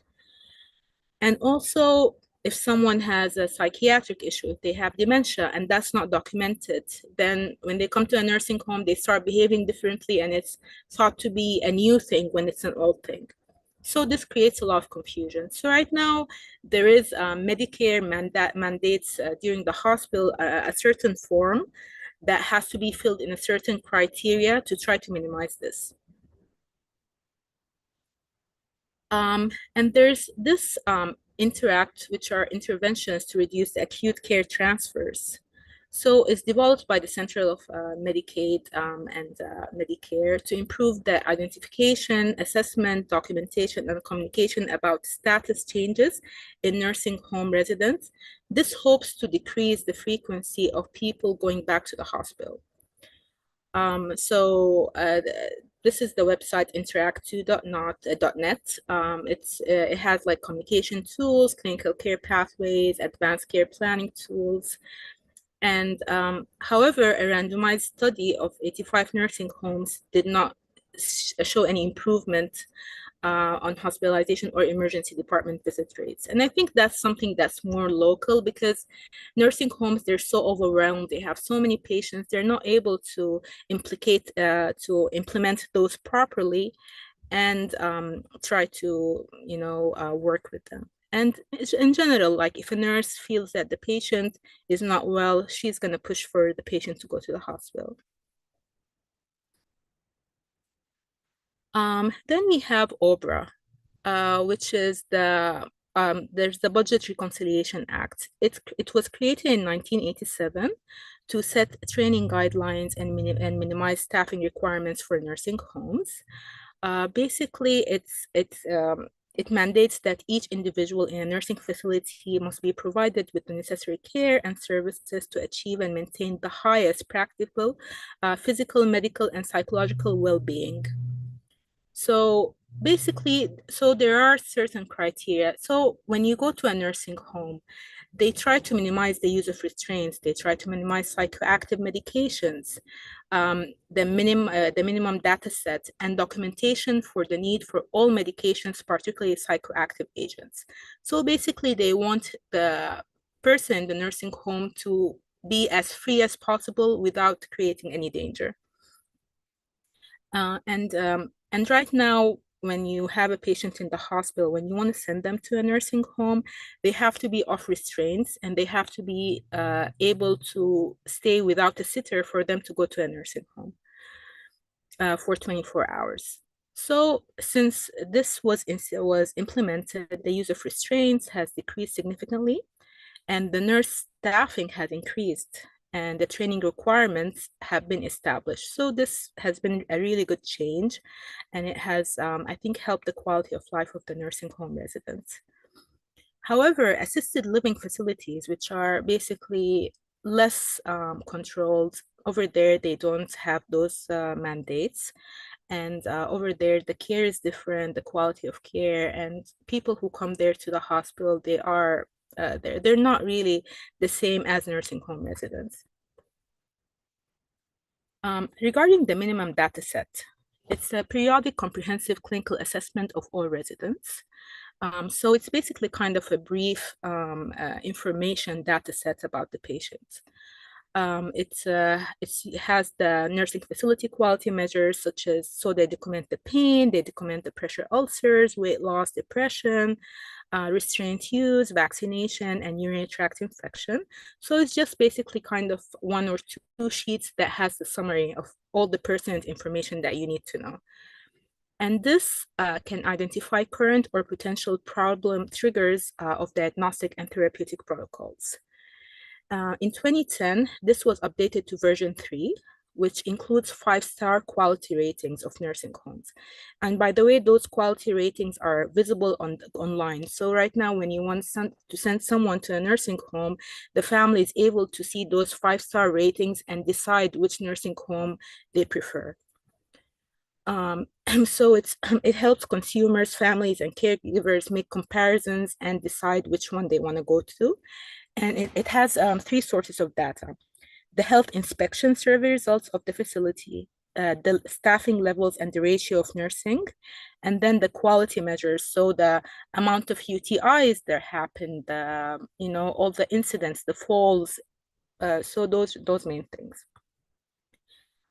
And also, if someone has a psychiatric issue, if they have dementia and that's not documented, then when they come to a nursing home, they start behaving differently, and it's thought to be a new thing when it's an old thing. So this creates a lot of confusion. So right now, there is Medicare mandates during the hospital a certain form that has to be filled in a certain criteria to try to minimize this. And there's this Interact, which are interventions to reduce the acute care transfers. So it's developed by the Center of Medicaid and Medicare to improve the identification, assessment, documentation, and communication about status changes in nursing home residents. This hopes to decrease the frequency of people going back to the hospital. This is the website interact2.net. It has like communication tools, clinical care pathways, advanced care planning tools. And however, a randomized study of 85 nursing homes did not show any improvement on hospitalization or emergency department visit rates. And I think that's something that's more local, because nursing homes, they're so overwhelmed. They have so many patients. They're not able to implement those properly and try to, work with them. And in general, like if a nurse feels that the patient is not well, she's going to push for the patient to go to the hospital. Then we have OBRA, which is there's the Budget Reconciliation Act. It was created in 1987 to set training guidelines and minimize staffing requirements for nursing homes. Basically, it mandates that each individual in a nursing facility must be provided with the necessary care and services to achieve and maintain the highest practical physical, medical, and psychological well-being. So basically, there are certain criteria. So when you go to a nursing home, they try to minimize the use of restraints. They try to minimize psychoactive medications, the minimum data set, and documentation for the need for all medications, particularly psychoactive agents. So basically, they want the person in the nursing home to be as free as possible without creating any danger. And right now, when you have a patient in the hospital, when you want to send them to a nursing home, they have to be off restraints and they have to be able to stay without a sitter for them to go to a nursing home for 24 hours. So since this was implemented, the use of restraints has decreased significantly, and the nurse staffing has increased, and the training requirements have been established. So this has been a really good change, and it has, I think, helped the quality of life of the nursing home residents. However, assisted living facilities, which are basically less controlled, over there, they don't have those mandates. And over there, the care is different, the quality of care, and people who come there to the hospital, they're not really the same as nursing home residents. Regarding the minimum data set, it's a periodic comprehensive clinical assessment of all residents. So it's basically kind of a brief information data set about the patient. It has the nursing facility quality measures, such as, so they document the pain, they document the pressure ulcers, weight loss, depression, restraint use, vaccination, and urinary tract infection. So it's just basically kind of 1 or 2 sheets that has the summary of all the pertinent information that you need to know. And this can identify current or potential problem triggers of diagnostic and therapeutic protocols. In 2010, this was updated to version 3, which includes 5-star quality ratings of nursing homes. And by the way, those quality ratings are visible online. So right now, when you want to send someone to a nursing home, the family is able to see those 5-star ratings and decide which nursing home they prefer. So it helps consumers, families, and caregivers make comparisons and decide which one they want to go to. And it has 3 sources of data: the health inspection survey results of the facility, the staffing levels and the ratio of nursing, and then the quality measures. So the amount of UTIs that happened, all the incidents, the falls, so those main things.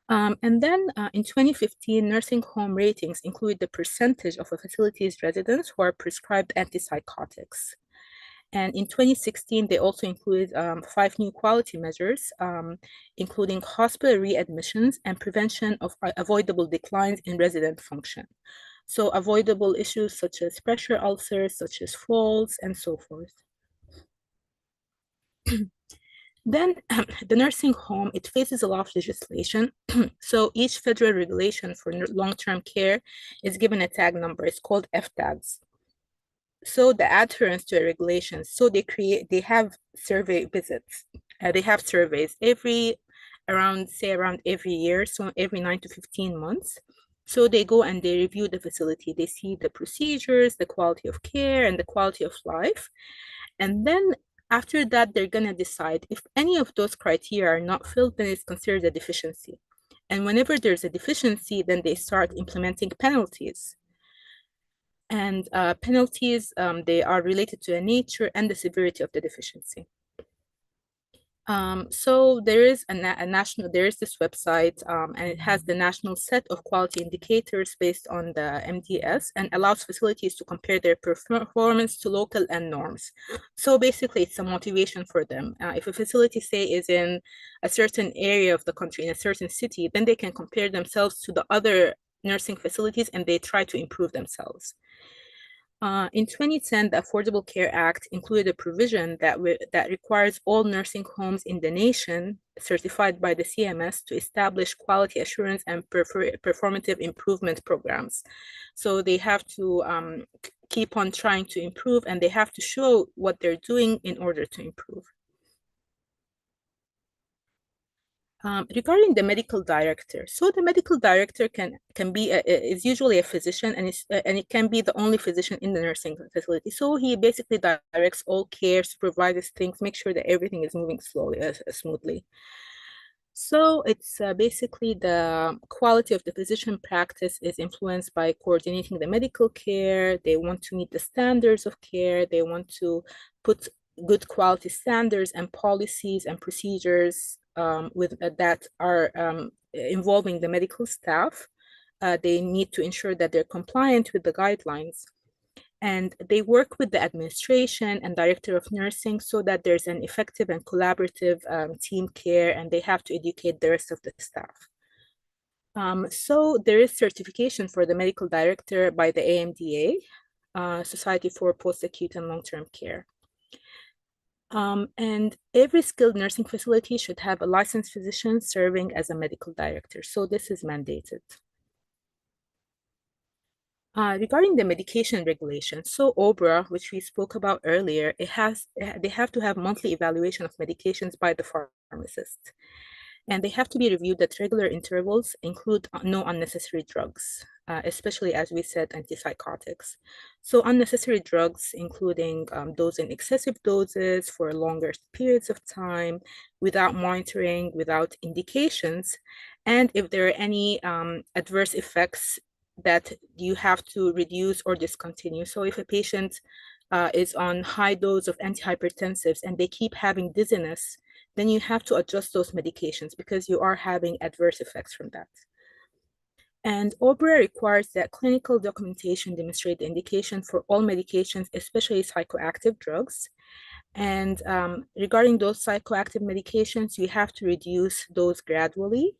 And then in 2015, nursing home ratings include the percentage of a facility's residents who are prescribed antipsychotics. And in 2016, they also included 5 new quality measures, including hospital readmissions and prevention of avoidable declines in resident function. So avoidable issues such as pressure ulcers, such as falls, and so forth. Then the nursing home, it faces a lot of legislation. So each federal regulation for long-term care is given a tag number. It's called FTAGs. So the adherence to the regulations, so they have survey visits. They have surveys around every year, so every 9 to 15 months. So they go and they review the facility. They see the procedures, the quality of care, and the quality of life. And then after that, they're gonna decide if any of those criteria are not filled, then it's considered a deficiency. And whenever there's a deficiency, then they start implementing penalties. And penalties, they are related to the nature and the severity of the deficiency. So there is this website, and it has the national set of quality indicators based on the MDS and allows facilities to compare their performance to local and norms. So basically, it's a motivation for them. If a facility, say, is in a certain area of the country, in a certain city, then they can compare themselves to the other nursing facilities and they try to improve themselves. In 2010, the Affordable Care Act included a provision that requires all nursing homes in the nation certified by the CMS to establish quality assurance and performative improvement programs. So they have to keep on trying to improve, and they have to show what they're doing in order to improve. Regarding the medical director, so the medical director is usually a physician, and it can be the only physician in the nursing facility. So he basically directs all care, supervises things, makes sure that everything is moving smoothly. So it's basically the quality of the physician practice is influenced by coordinating the medical care. They want to meet the standards of care. They want to put good quality standards and policies and procedures that are involving the medical staff. They need to ensure that they're compliant with the guidelines. And they work with the administration and director of nursing so that there's an effective and collaborative team care, and they have to educate the rest of the staff. So there is certification for the medical director by the AMDA, Society for Post-Acute and Long-Term Care. And every skilled nursing facility should have a licensed physician serving as a medical director. So this is mandated. Regarding the medication regulation, so OBRA, which we spoke about earlier, they have to have monthly evaluation of medications by the pharmacist. And they have to be reviewed at regular intervals, include no unnecessary drugs, especially, as we said, antipsychotics. So unnecessary drugs, including those in excessive doses for longer periods of time, without monitoring, without indications, and if there are any adverse effects that you have to reduce or discontinue. So if a patient is on high dose of antihypertensives and they keep having dizziness, then you have to adjust those medications because you are having adverse effects from that. And OBRA requires that clinical documentation demonstrate the indication for all medications, especially psychoactive drugs. And regarding those psychoactive medications, you have to reduce those gradually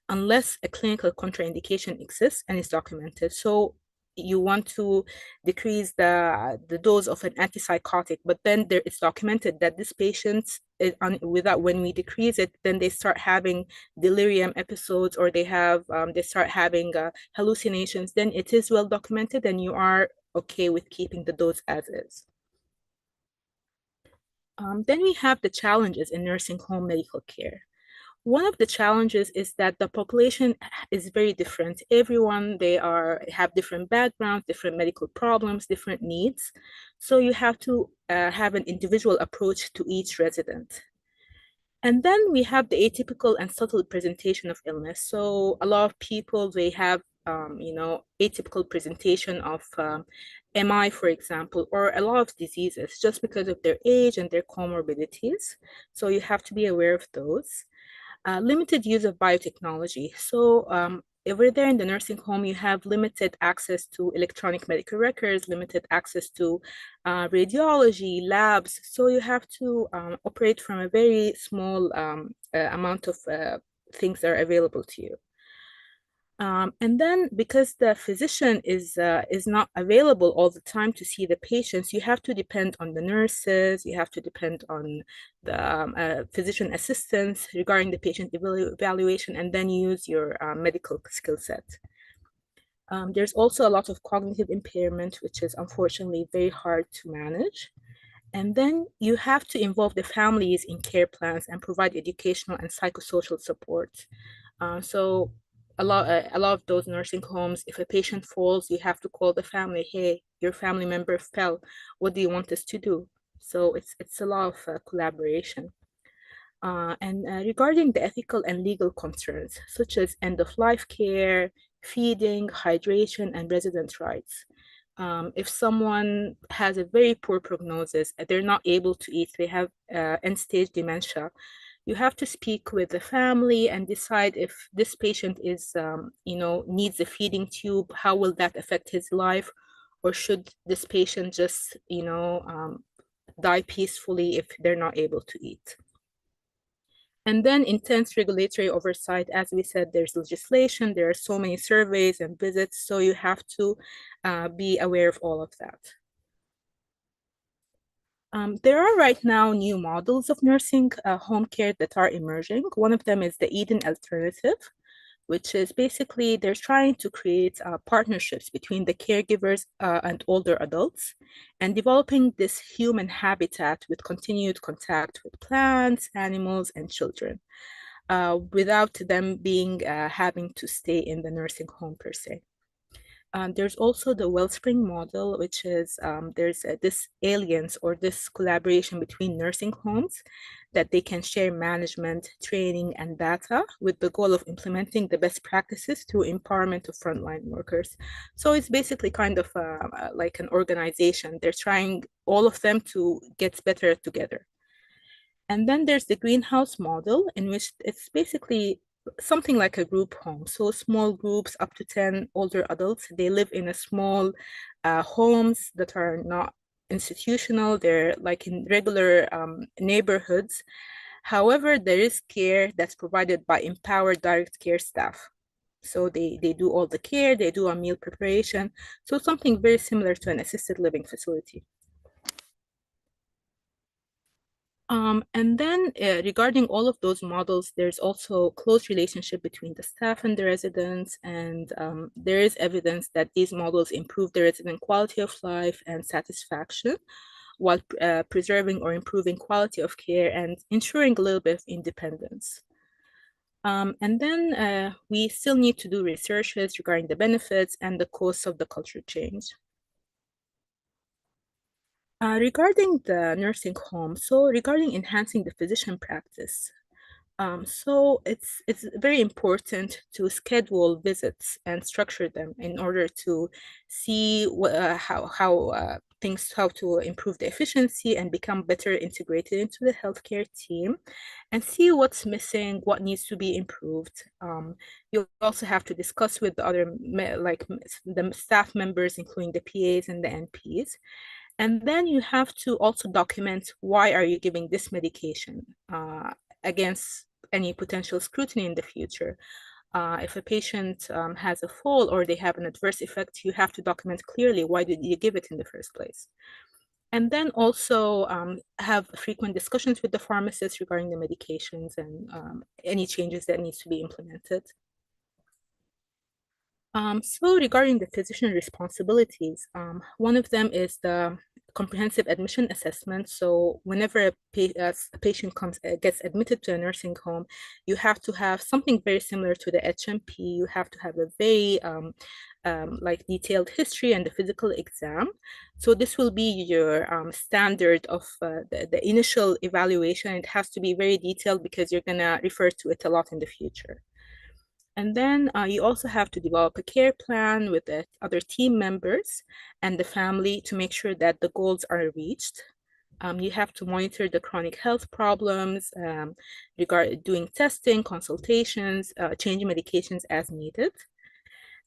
unless a clinical contraindication exists and is documented. So you want to decrease the dose of an antipsychotic, but then it's documented that this patient, when we decrease it, then they start having delirium episodes, or they start having hallucinations. Then it is well documented, and you are okay with keeping the dose as is. Then we have the challenges in nursing home medical care. One of the challenges is that the population is very different. Everyone, they have different backgrounds, different medical problems, different needs. So you have to have an individual approach to each resident. And then we have the atypical and subtle presentation of illness. So a lot of people, they have, atypical presentation of MI, for example, or a lot of diseases just because of their age and their comorbidities. So you have to be aware of those. Limited use of biotechnology. So over there in the nursing home, you have limited access to electronic medical records, limited access to radiology, labs. So you have to operate from a very small amount of things that are available to you. And then because the physician is not available all the time to see the patients, you have to depend on the nurses, you have to depend on the physician assistants regarding the patient evaluation, and then use your medical skill set. There's also a lot of cognitive impairment, which is unfortunately very hard to manage. And then you have to involve the families in care plans and provide educational and psychosocial support. So a lot of those nursing homes, if a patient falls, you have to call the family, hey, your family member fell, what do you want us to do? So it's a lot of collaboration. And regarding the ethical and legal concerns, such as end-of-life care, feeding, hydration, and resident rights. If someone has a very poor prognosis, they're not able to eat, they have end-stage dementia, you have to speak with the family and decide if this patient is, needs a feeding tube, how will that affect his life? Or should this patient just, die peacefully if they're not able to eat? And then intense regulatory oversight. As we said, there's legislation, there are so many surveys and visits, so you have to be aware of all of that. There are right now new models of nursing home care that are emerging. One of them is the Eden alternative, which is basically they're trying to create partnerships between the caregivers and older adults, and developing this human habitat with continued contact with plants, animals, and children, without them being having to stay in the nursing home per se. There's also the Wellspring model, which is there's this alliance or this collaboration between nursing homes that they can share management, training, and data with the goal of implementing the best practices through empowerment of frontline workers. So it's basically kind of like an organization. They're trying all of them to get better together. And then there's the greenhouse model, in which it's basically something like a group home. So small groups, up to 10 older adults, they live in a small homes that are not institutional. They're like in regular neighborhoods. However, there is care that's provided by empowered direct care staff. So they do all the care, they do a meal preparation. So something very similar to an assisted living facility. And then regarding all of those models, there's also a close relationship between the staff and the residents, and there is evidence that these models improve the resident quality of life and satisfaction while preserving or improving quality of care and ensuring a little bit of independence. And then we still need to do researches regarding the benefits and the costs of the culture change. Regarding the nursing home, so regarding enhancing the physician practice, so it's very important to schedule visits and structure them in order to see how to improve the efficiency and become better integrated into the healthcare team, and see what's missing, what needs to be improved. You also have to discuss with the other the staff members, including the PAs and the NPs. And then you have to also document why are you giving this medication against any potential scrutiny in the future. If a patient has a fall or they have an adverse effect, you have to document clearly why did you give it in the first place. And then also have frequent discussions with the pharmacist regarding the medications and any changes that needs to be implemented. So regarding the physician responsibilities, one of them is the comprehensive admission assessment. So whenever a patient gets admitted to a nursing home, you have to have something very similar to the HMP. You have to have a very like detailed history and the physical exam. So this will be your standard of the initial evaluation. It has to be very detailed because you're gonna refer to it a lot in the future. And then you also have to develop a care plan with the other team members and the family to make sure that the goals are reached. You have to monitor the chronic health problems, doing testing, consultations, changing medications as needed.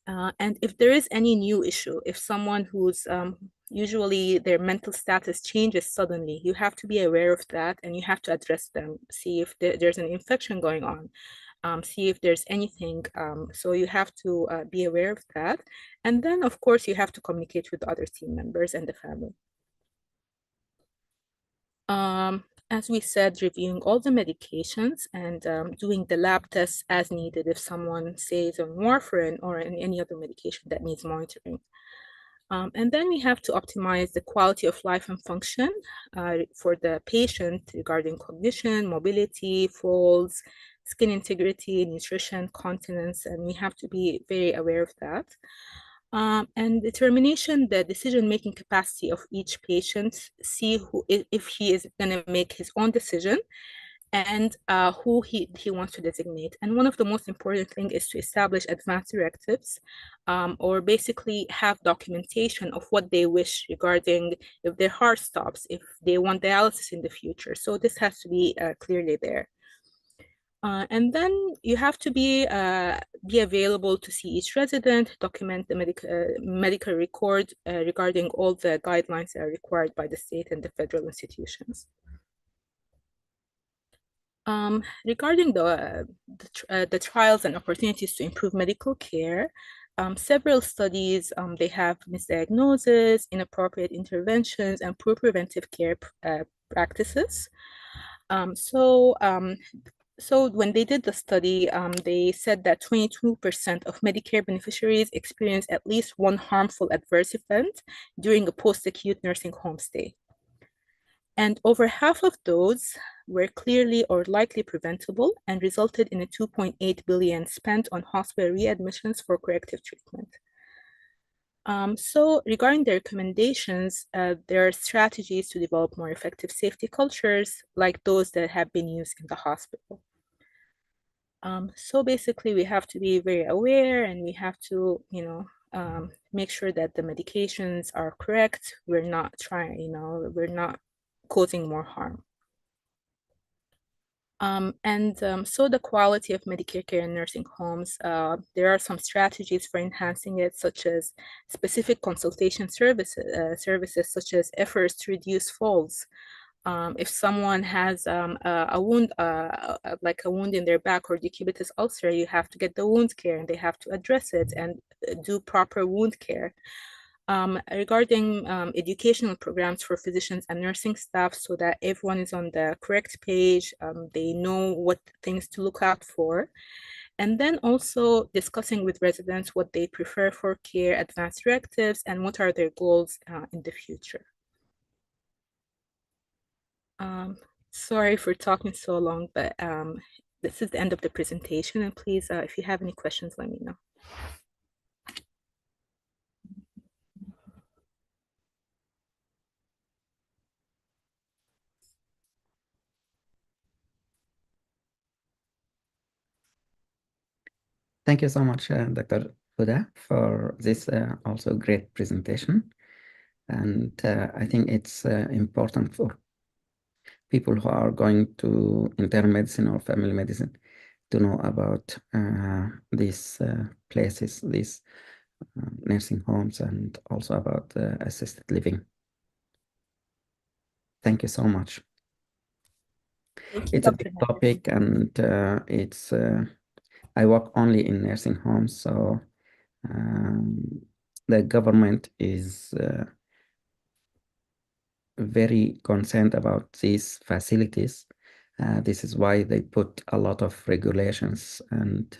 And if there is any new issue, if someone who's usually their mental status changes suddenly, you have to be aware of that and you have to address them, see if there's an infection going on, see if there's anything. So you have to be aware of that. And then, of course, you have to communicate with the other team members and the family. As we said, reviewing all the medications and doing the lab tests as needed if someone says on warfarin or any other medication that needs monitoring. And then we have to optimize the quality of life and function for the patient regarding cognition, mobility, falls, skin integrity, nutrition, continence, and we have to be very aware of that. And determination the decision-making capacity of each patient, see if he is going to make his own decision and who he wants to designate. And one of the most important things is to establish advanced directives or basically have documentation of what they wish regarding if their heart stops, if they want dialysis in the future. So this has to be clearly there. And then you have to be available to see each resident, document the medical record regarding all the guidelines that are required by the state and the federal institutions. Regarding the trials and opportunities to improve medical care, several studies, they have misdiagnosis, inappropriate interventions, and poor preventive care practices. So when they did the study, they said that 22% of Medicare beneficiaries experience at least one harmful adverse event during a post-acute nursing home stay. And over half of those were clearly or likely preventable and resulted in a 2.8 billion spent on hospital readmissions for corrective treatment. So regarding the recommendations, there are strategies to develop more effective safety cultures like those that have been used in the hospital. So basically we have to be very aware and we have to, make sure that the medications are correct. We're not trying, we're not causing more harm. So the quality of Medicare care in nursing homes, there are some strategies for enhancing it, such as specific consultation services such as efforts to reduce falls. If someone has a wound, like a wound in their back or decubitus ulcer, you have to get the wound care and they have to address it and do proper wound care. Regarding educational programs for physicians and nursing staff so that everyone is on the correct page, they know what things to look out for. And then also discussing with residents what they prefer for care, advanced directives, and what are their goals in the future. Sorry for talking so long, but this is the end of the presentation. And please, if you have any questions, let me know. Thank you so much, Dr. Huda, for this also great presentation. And I think it's important for people who are going to internal medicine or family medicine to know about these places, these nursing homes, and also about assisted living. Thank you so much. Thank you, it's a big topic, and it's I work only in nursing homes, so the government is very concerned about these facilities. This is why they put a lot of regulations, and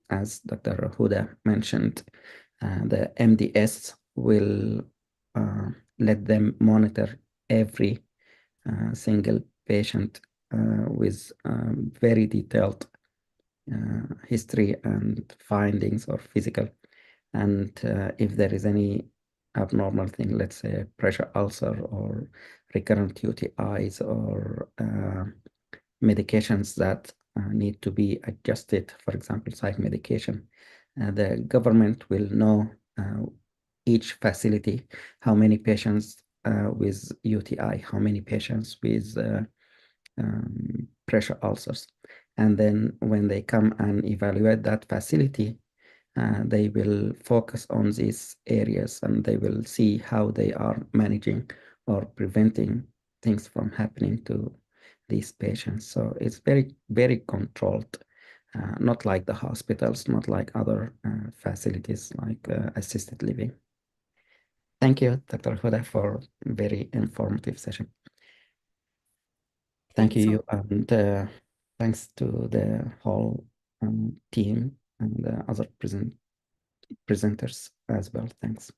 as Dr. Huda mentioned, the MDS will let them monitor every single patient with very detailed history and findings or physical. And if there is any abnormal thing, let's say pressure ulcer or recurrent UTIs or medications that need to be adjusted, for example, psych medication, the government will know each facility, how many patients with UTI, how many patients with pressure ulcers. And then when they come and evaluate that facility, they will focus on these areas and they will see how they are managing or preventing things from happening to these patients. So it's very, very controlled, not like the hospitals, not like other facilities like assisted living. Thank you, Dr. Huda, for a very informative session. Thank you, and thanks to the whole team and the other presenters as well. Thanks.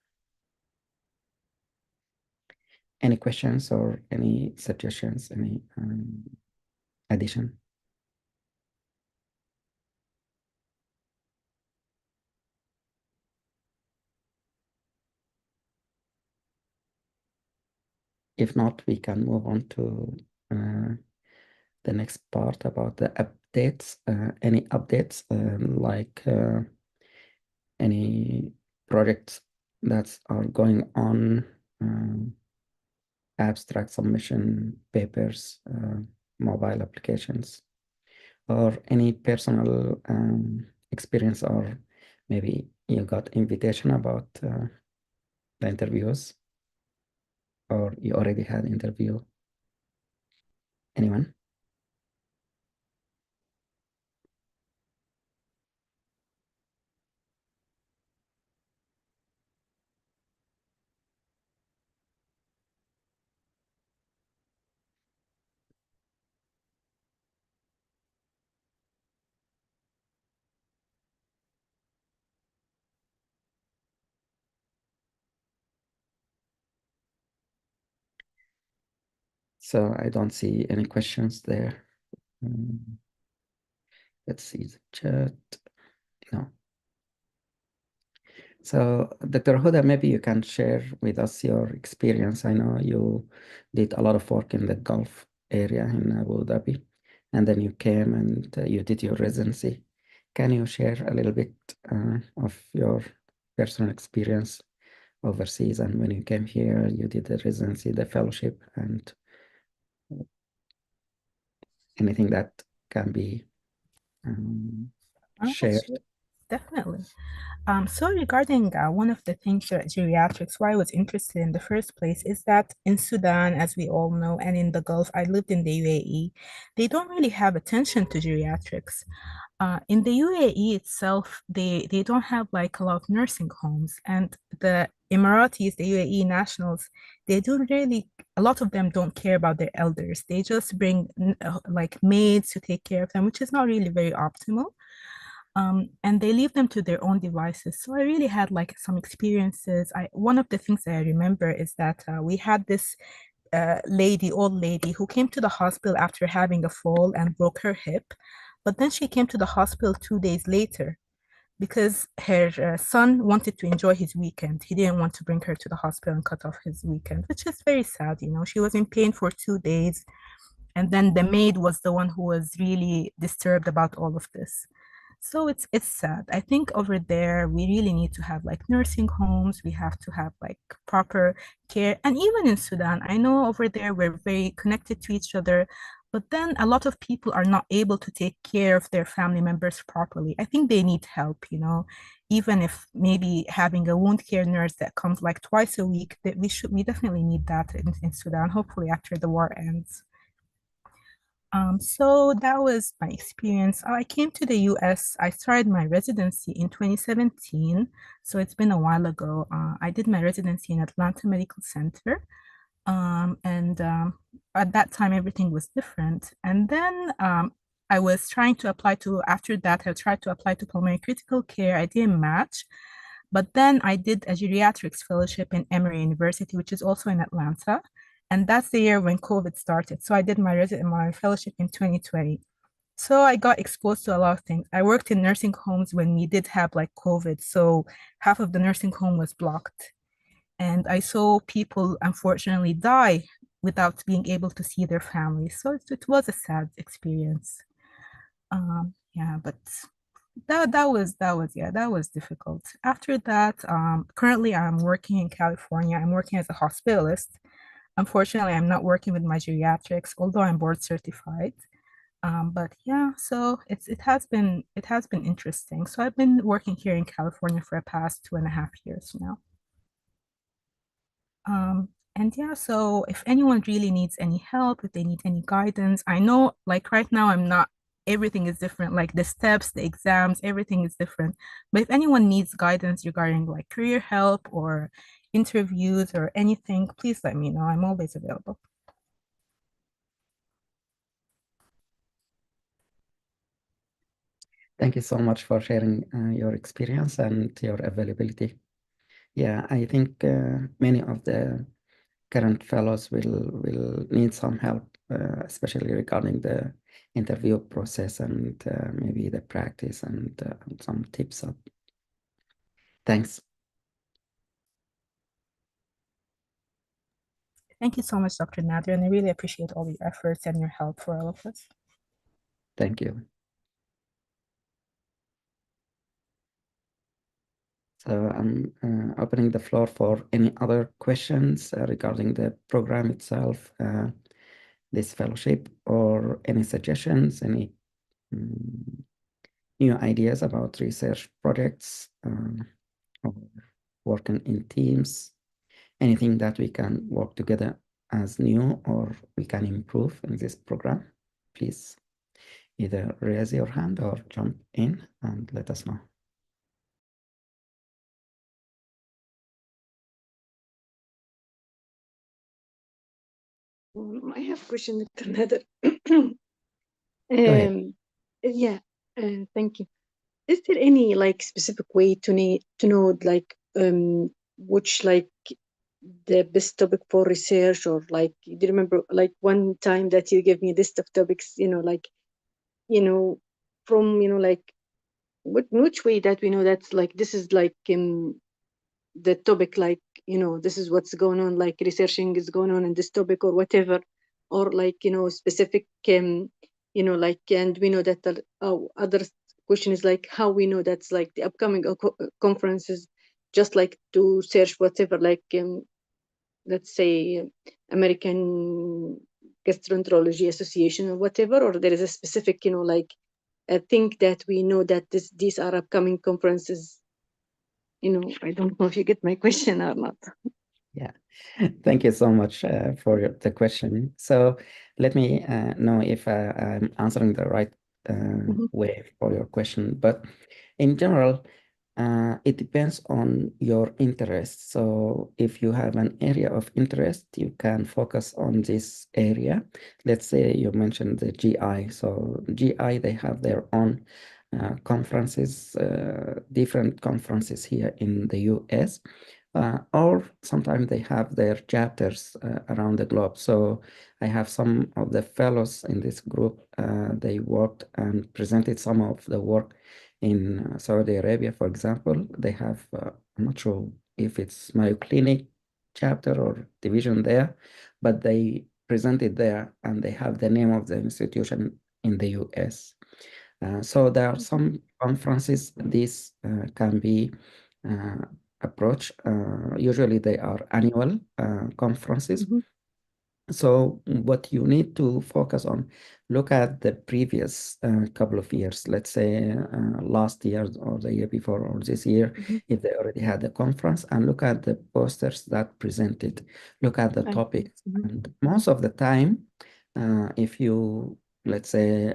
Any questions or any suggestions, any addition? If not, we can move on to the next part about the updates. Any updates like any projects that are going on, abstract submission, papers, mobile applications, or any personal experience, or maybe you got invitation about the interviews, or you already had interview. Anyone? So I don't see any questions there. Let's see the chat. No. So Dr. Huda, maybe you can share with us your experience. I know you did a lot of work in the Gulf area in Abu Dhabi, and then you came and you did your residency. Can you share a little bit of your personal experience overseas, and when you came here, you did the residency, the fellowship, and anything that can be shared? Sure. Definitely. So regarding one of the things at geriatrics, why I was interested in the first place is that in Sudan, as we all know, and in the Gulf, I lived in the UAE, they don't really have attention to geriatrics. In the UAE itself, they don't have like a lot of nursing homes, and the Emiratis, the UAE nationals, they don't really, a lot of them don't care about their elders. They just bring like maids to take care of them, which is not really very optimal. And they leave them to their own devices. So I really had like some experiences. One of the things that I remember is that we had this old lady who came to the hospital after having a fall and broke her hip. But then she came to the hospital 2 days later because her son wanted to enjoy his weekend. He didn't want to bring her to the hospital and cut off his weekend, which is very sad. You know, she was in pain for 2 days. And then the maid was the one who was really disturbed about all of this. So it's sad. I think over there we really need to have like nursing homes. We have to have like proper care. And even in Sudan, I know over there we're very connected to each other, but then a lot of people are not able to take care of their family members properly. I think they need help, you know, even if maybe having a wound care nurse that comes like twice a week, that we definitely need that in Sudan, hopefully after the war ends. So that was my experience. I came to the US. I started my residency in 2017. So it's been a while ago. I did my residency in Atlanta Medical Center. At that time, everything was different. And then I was trying to apply to, after that, I tried to apply to pulmonary critical care. I didn't match. But then I did a geriatrics fellowship in Emory University, which is also in Atlanta. And that's the year when COVID started. So I did my fellowship in 2020. So I got exposed to a lot of things. I worked in nursing homes when we did have like COVID. So half of the nursing home was blocked. And I saw people unfortunately die without being able to see their families. So it was a sad experience. Yeah, but that was difficult. After that, currently I'm working in California. I'm working as a hospitalist. Unfortunately, I'm not working with my geriatrics, although I'm board certified. But yeah, so it has been interesting. So I've been working here in California for the past 2.5 years now. And yeah, so if anyone really needs any help, if they need any guidance, I know like right now everything is different, like the steps, the exams, everything is different. But if anyone needs guidance regarding like career help or interviews or anything, please let me know. I'm always available. Thank you so much for sharing your experience and your availability. Yeah, I think many of the current fellows will need some help, especially regarding the interview process and maybe the practice and some tips. Thanks. Thank you so much, Dr. Nader, and I really appreciate all your efforts and your help for all of us. Thank you. So I'm opening the floor for any other questions regarding the program itself, this fellowship, or any suggestions, any new ideas about research projects, or working in teams, anything that we can work together as new or we can improve in this program. Please either raise your hand or jump in and let us know. I have a question, Dr. Nader. Go ahead. Yeah, thank you. Is there any like specific way to know like which like the best topic for research, or like do you remember like one time that you gave me a list of topics, like from like which way that we know that's like this is like the topic, like this is what's going on, like researching is going on in this topic or whatever, or like specific like, and we know that the other question is like how we know that's like the upcoming conferences, just like to search whatever, like let's say American Gastroenterology Association or whatever, or there is a specific like a thing that we know that these are upcoming conferences. I don't know if you get my question or not. Yeah, thank you so much for the question. So let me know if I'm answering the right way for your question. But in general, it depends on your interest. So if you have an area of interest, you can focus on this area. Let's say you mentioned the GI. So GI, they have their own conferences, different conferences here in the US. Or sometimes they have their chapters around the globe. So I have some of the fellows in this group, they worked and presented some of the work in Saudi Arabia, for example. They have, I'm not sure if it's Mayo Clinic chapter or division there, but they presented there and they have the name of the institution in the US. So there are some conferences, these can be approach. Usually they are annual conferences. So what you need to focus on, look at the previous couple of years, let's say last year or the year before or this year, if they already had a conference, and look at the posters that presented, look at the topics. And most of the time, if you, let's say,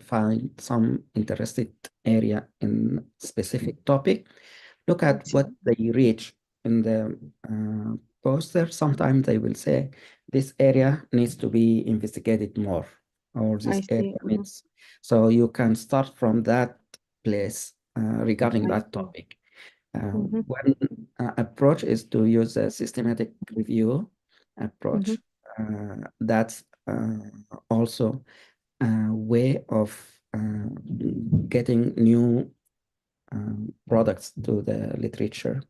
find some interested area in specific topic, look at what they reach in the poster. Sometimes they will say, this area needs to be investigated more, or this area needs. So you can start from that place regarding that topic. One approach is to use a systematic review approach. That's also a way of getting new products to the literature.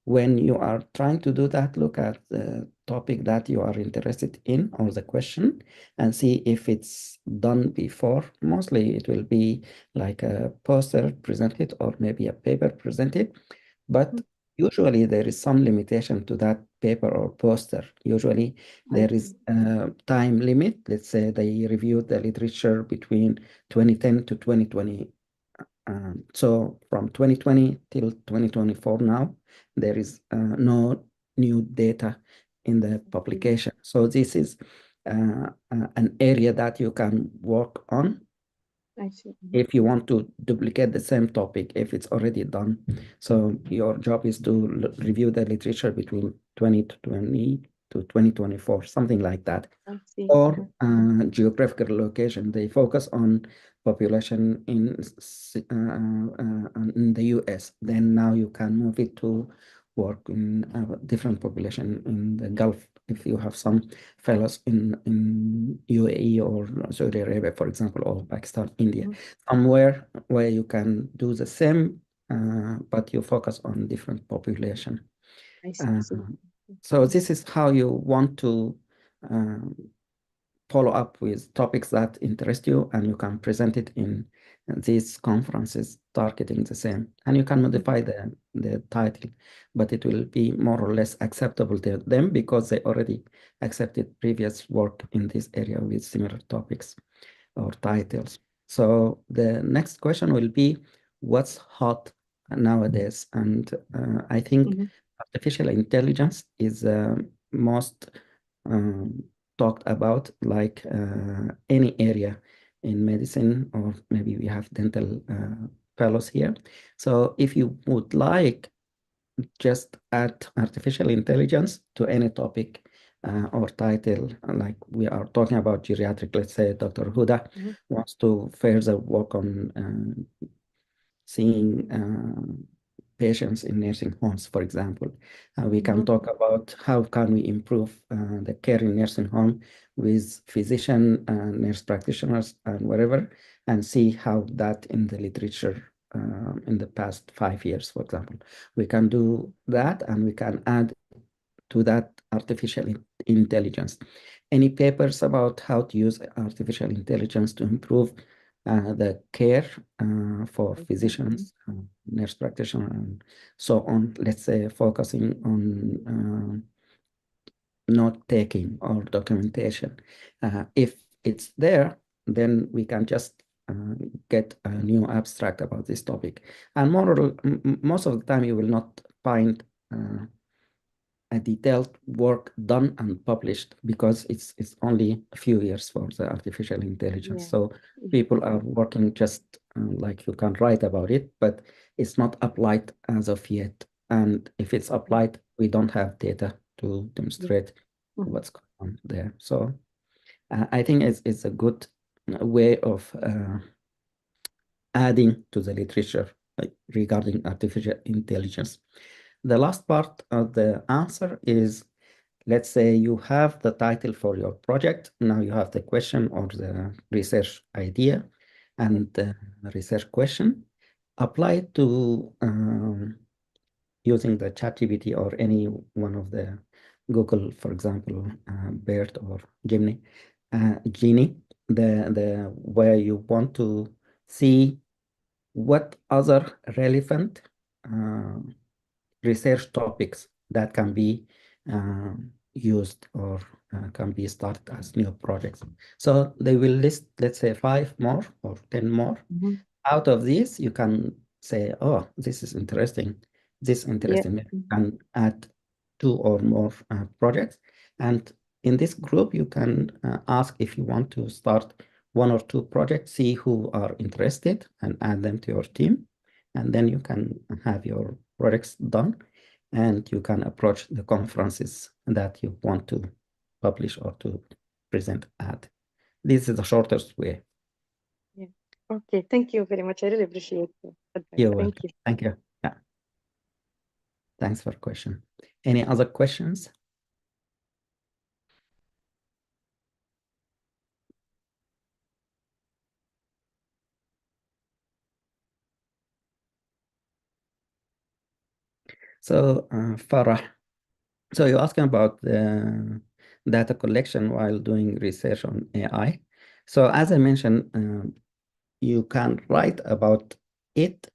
When you are trying to do that, look at the topic that you are interested in or the question and see if it's done before. Mostly it will be like a poster presented or maybe a paper presented, but usually there is some limitation to that paper or poster. Usually there is a time limit. Let's say they reviewed the literature between 2010 to 2020. So from 2020 till 2024 now, there is no new data in the publication. So this is an area that you can work on. I see. If you want to duplicate the same topic, if it's already done. So your job is to review the literature between 2020 to 2024, something like that. I see. Or geographical location. They focus on population in the US. Then now you can move it to work in a different population in the Gulf. If you have some fellows in UAE or Saudi Arabia, for example, or Pakistan, India, somewhere where you can do the same, but you focus on different population. I see. So this is how you want to follow up with topics that interest you, and you can present it in these conferences targeting the same. And you can modify the title, but it will be more or less acceptable to them because they already accepted previous work in this area with similar topics or titles. So the next question will be, what's hot nowadays? And I think artificial intelligence is most talked about, like any area in medicine, or maybe we have dental fellows here. So if you would like, just add artificial intelligence to any topic or title, like we are talking about geriatric. Let's say Dr. Huda wants to further work on seeing patients in nursing homes, for example. We can talk about how can we improve the care in nursing home with physician, nurse practitioners, and whatever, and see how that in the literature in the past 5 years, for example. We can do that, and we can add to that artificial intelligence. Any papers about how to use artificial intelligence to improve the care for physicians, nurse practitioners, and so on, let's say focusing on note taking or documentation. If it's there, then we can just get a new abstract about this topic. And most of the time you will not find a detailed work done and published because it's only a few years for the artificial intelligence. So people are working just like you can write about it, but it's not applied as of yet. And if it's applied, we don't have data to demonstrate what's going on there. So I think it's a good way of adding to the literature regarding artificial intelligence. The last part of the answer is, let's say you have the title for your project. Now you have the question or the research idea and the research question. Apply it to using the ChatGPT or any one of the Google, for example, BERT or Genie, the where you want to see what other relevant research topics that can be used or can be started as new projects. So they will list, let's say, 5 more or 10 more. Out of these, you can say, oh, this is interesting. This is interesting. Maybe you can add 2 or more projects. And in this group, you can ask if you want to start 1 or 2 projects, see who are interested and add them to your team. And then you can have your projects done, and you can approach the conferences that you want to publish or to present at. This is the shortest way. Yeah. Okay, thank you very much. I really appreciate it. You're welcome. Thank you. Yeah. Thanks for the question. Any other questions? So, Farah, so you're asking about the data collection while doing research on AI. So as I mentioned, you can write about it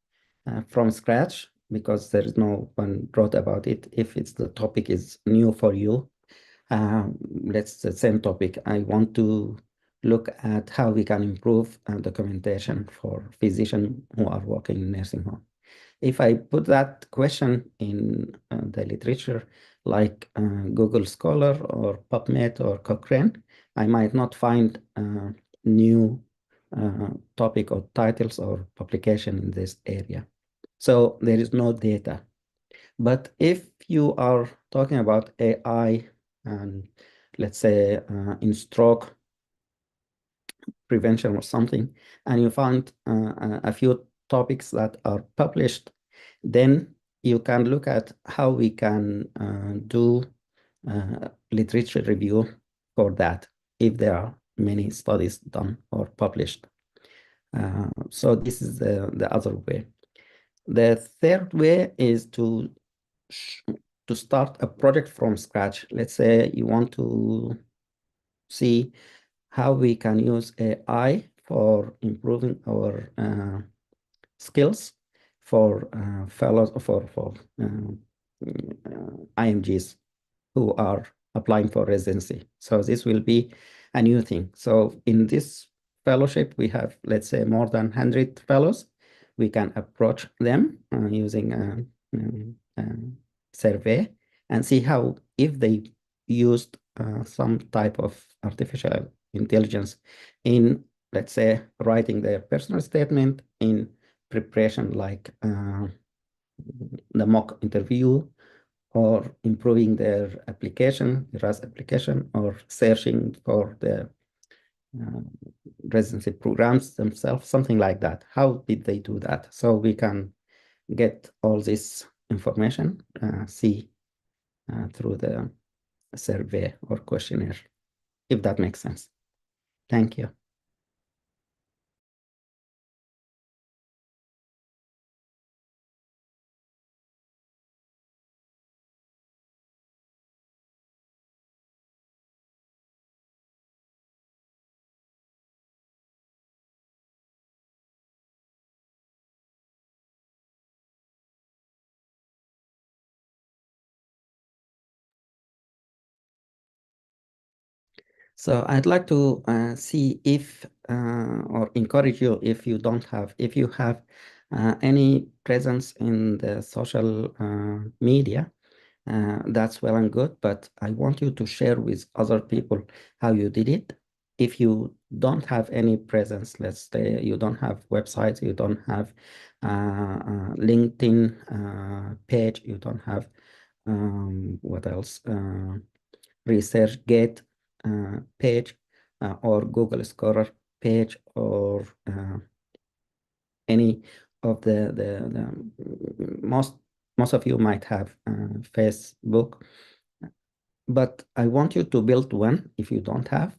from scratch because there is no one wrote about it. If the topic is new for you, let's the same topic. I want to look at how we can improve documentation for physicians who are working in nursing home. If I put that question in the literature, like Google Scholar or PubMed or Cochrane, I might not find new topic or titles or publication in this area. So there is no data. But if you are talking about AI and let's say in stroke prevention or something, and you find a few topics that are published, then you can look at how we can do literature review for that, if there are many studies done or published. So this is the other way. The third way is to start a project from scratch. Let's say you want to see how we can use AI for improving our skills for fellows, for IMGs who are applying for residency. So this will be a new thing. So in this fellowship, we have, let's say, more than 100 fellows. We can approach them using a survey and see how, if they used some type of artificial intelligence in, let's say, writing their personal statement, in preparation like the mock interview, or improving their application, RAS application, or searching for the residency programs themselves, something like that. How did they do that? So we can get all this information, see through the survey or questionnaire, if that makes sense. Thank you. So I'd like to see if, or encourage you, if you have any presence in the social media, that's well and good, but I want you to share with other people how you did it. If you don't have any presence, let's say you don't have websites, you don't have LinkedIn page, you don't have what else? ResearchGate page or Google Scholar page, or any of the most of you might have Facebook, but I want you to build one if you don't have.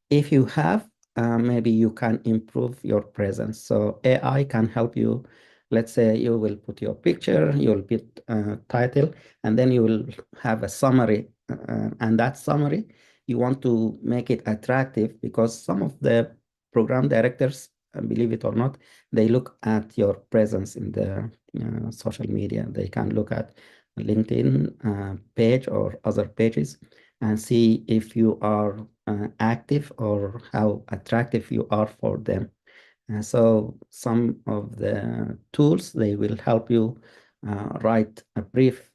If you have, maybe you can improve your presence. So AI can help you. Let's say you will put your picture, you'll put title, and then you will have a summary. And that summary, you want to make it attractive, because some of the program directors, believe it or not, they look at your presence in the social media. They can look at LinkedIn page or other pages and see if you are active or how attractive you are for them. So some of the tools, they will help you write a brief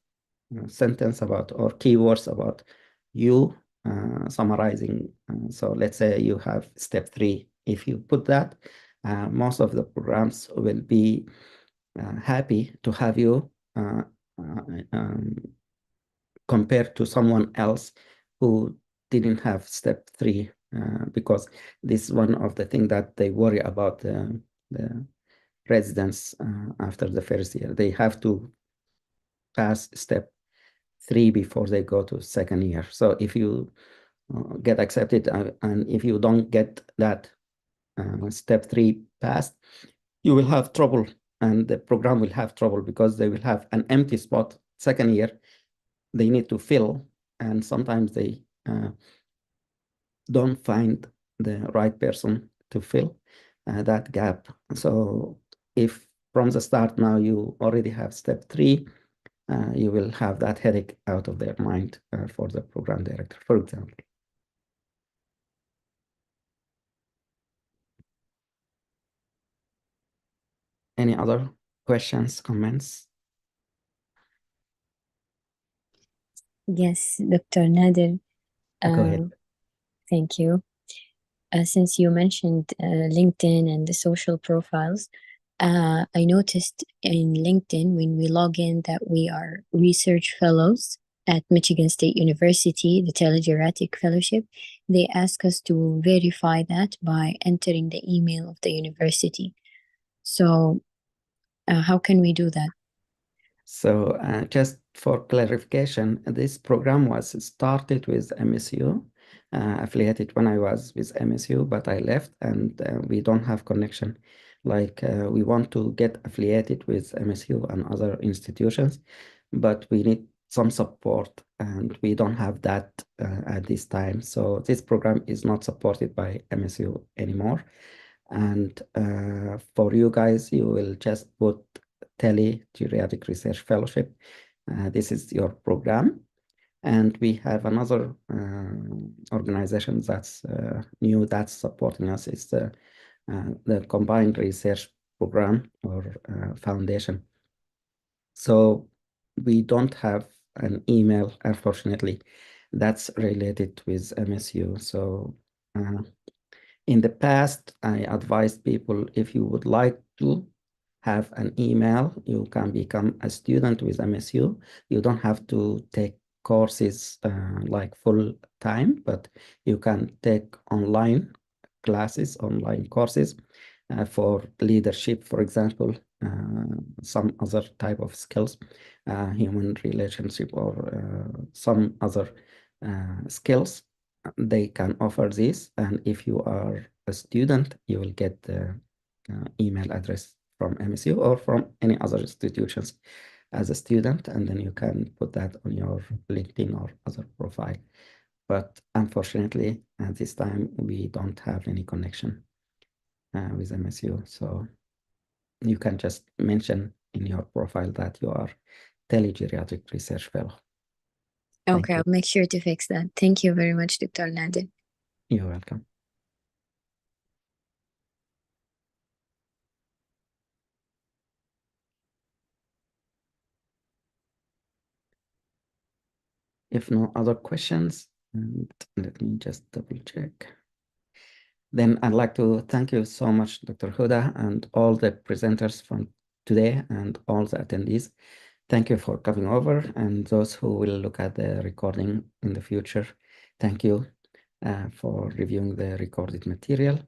sentence about, or keywords about you, summarizing. So let's say you have step 3. If you put that, most of the programs will be happy to have you compared to someone else who didn't have step 3, because this is one of the things that they worry about the residents after the first year. They have to pass step 3 before they go to second year. So if you get accepted and if you don't get that step 3 passed, you will have trouble, and the program will have trouble, because they will have an empty spot second year they need to fill, and sometimes they don't find the right person to fill that gap. So if from the start now you already have step 3, you will have that headache out of their mind for the program director, for example. Any other questions, comments? Yes, Dr. Nader. Go ahead. Thank you. Since you mentioned LinkedIn and the social profiles, I noticed in LinkedIn when we log in that we are research fellows at Michigan State University, the Telegeratic Fellowship. They ask us to verify that by entering the email of the university. So how can we do that? So just for clarification, this program was started with MSU, affiliated when I was with MSU, but I left and we don't have connection. Like we want to get affiliated with MSU and other institutions, but we need some support and we don't have that at this time. So this program is not supported by MSU anymore. And for you guys, you will just put Tele-Geriatric Research Fellowship. This is your program. And we have another organization that's new that's supporting us. It's the Combined Research Program or Foundation. So we don't have an email, unfortunately, that's related with MSU. So in the past, I advised people if you would like to have an email, you can become a student with MSU. You don't have to take courses like full time, but you can take online classes, online courses for leadership, for example, some other type of skills, human relationship or some other skills. They can offer this, and if you are a student, you will get the email address from MSU or from any other institutions as a student, and then you can put that on your LinkedIn or other profile. But unfortunately, at this time, we don't have any connection with MSU. So you can just mention in your profile that you are Tele-Geriatric Research Fellow. Okay, I'll make sure to fix that. Thank you very much, Dr. Nader. You're welcome. If no other questions, and let me just double check. Then I'd like to thank you so much, Dr. Huda, and all the presenters from today and all the attendees. Thank you for coming over, and those who will look at the recording in the future, thank you for reviewing the recorded material.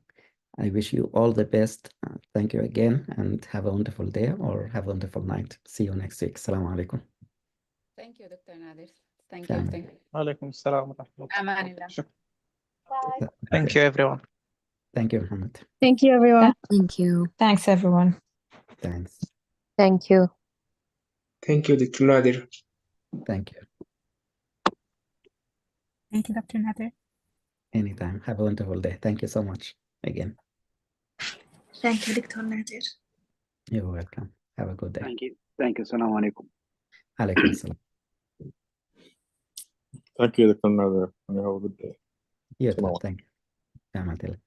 I wish you all the best. Thank you again, and have a wonderful day or have a wonderful night. See you next week. Assalamu alaikum. Thank you, Dr. Nader. Thank you. Amen. Alaikum assalam wa rahmatullah. Amanillah. Bye. Thank you, everyone. Thank you, Mohammed. Thank you, everyone. Thank you. Thanks, everyone. Thanks. Thank you. Thank you, Dr. Nader. Thank you. Thank you, Dr. Nader. Anytime. Have a wonderful day. Thank you so much again. Thank you, Dr. Nader. You're welcome. Have a good day. Thank you. Thank you. Assalamu alaikum. Alaikum assalam. Thank you, Dr. Nader, and you have a good day. You too. Assalamu Thank you. Ahmed.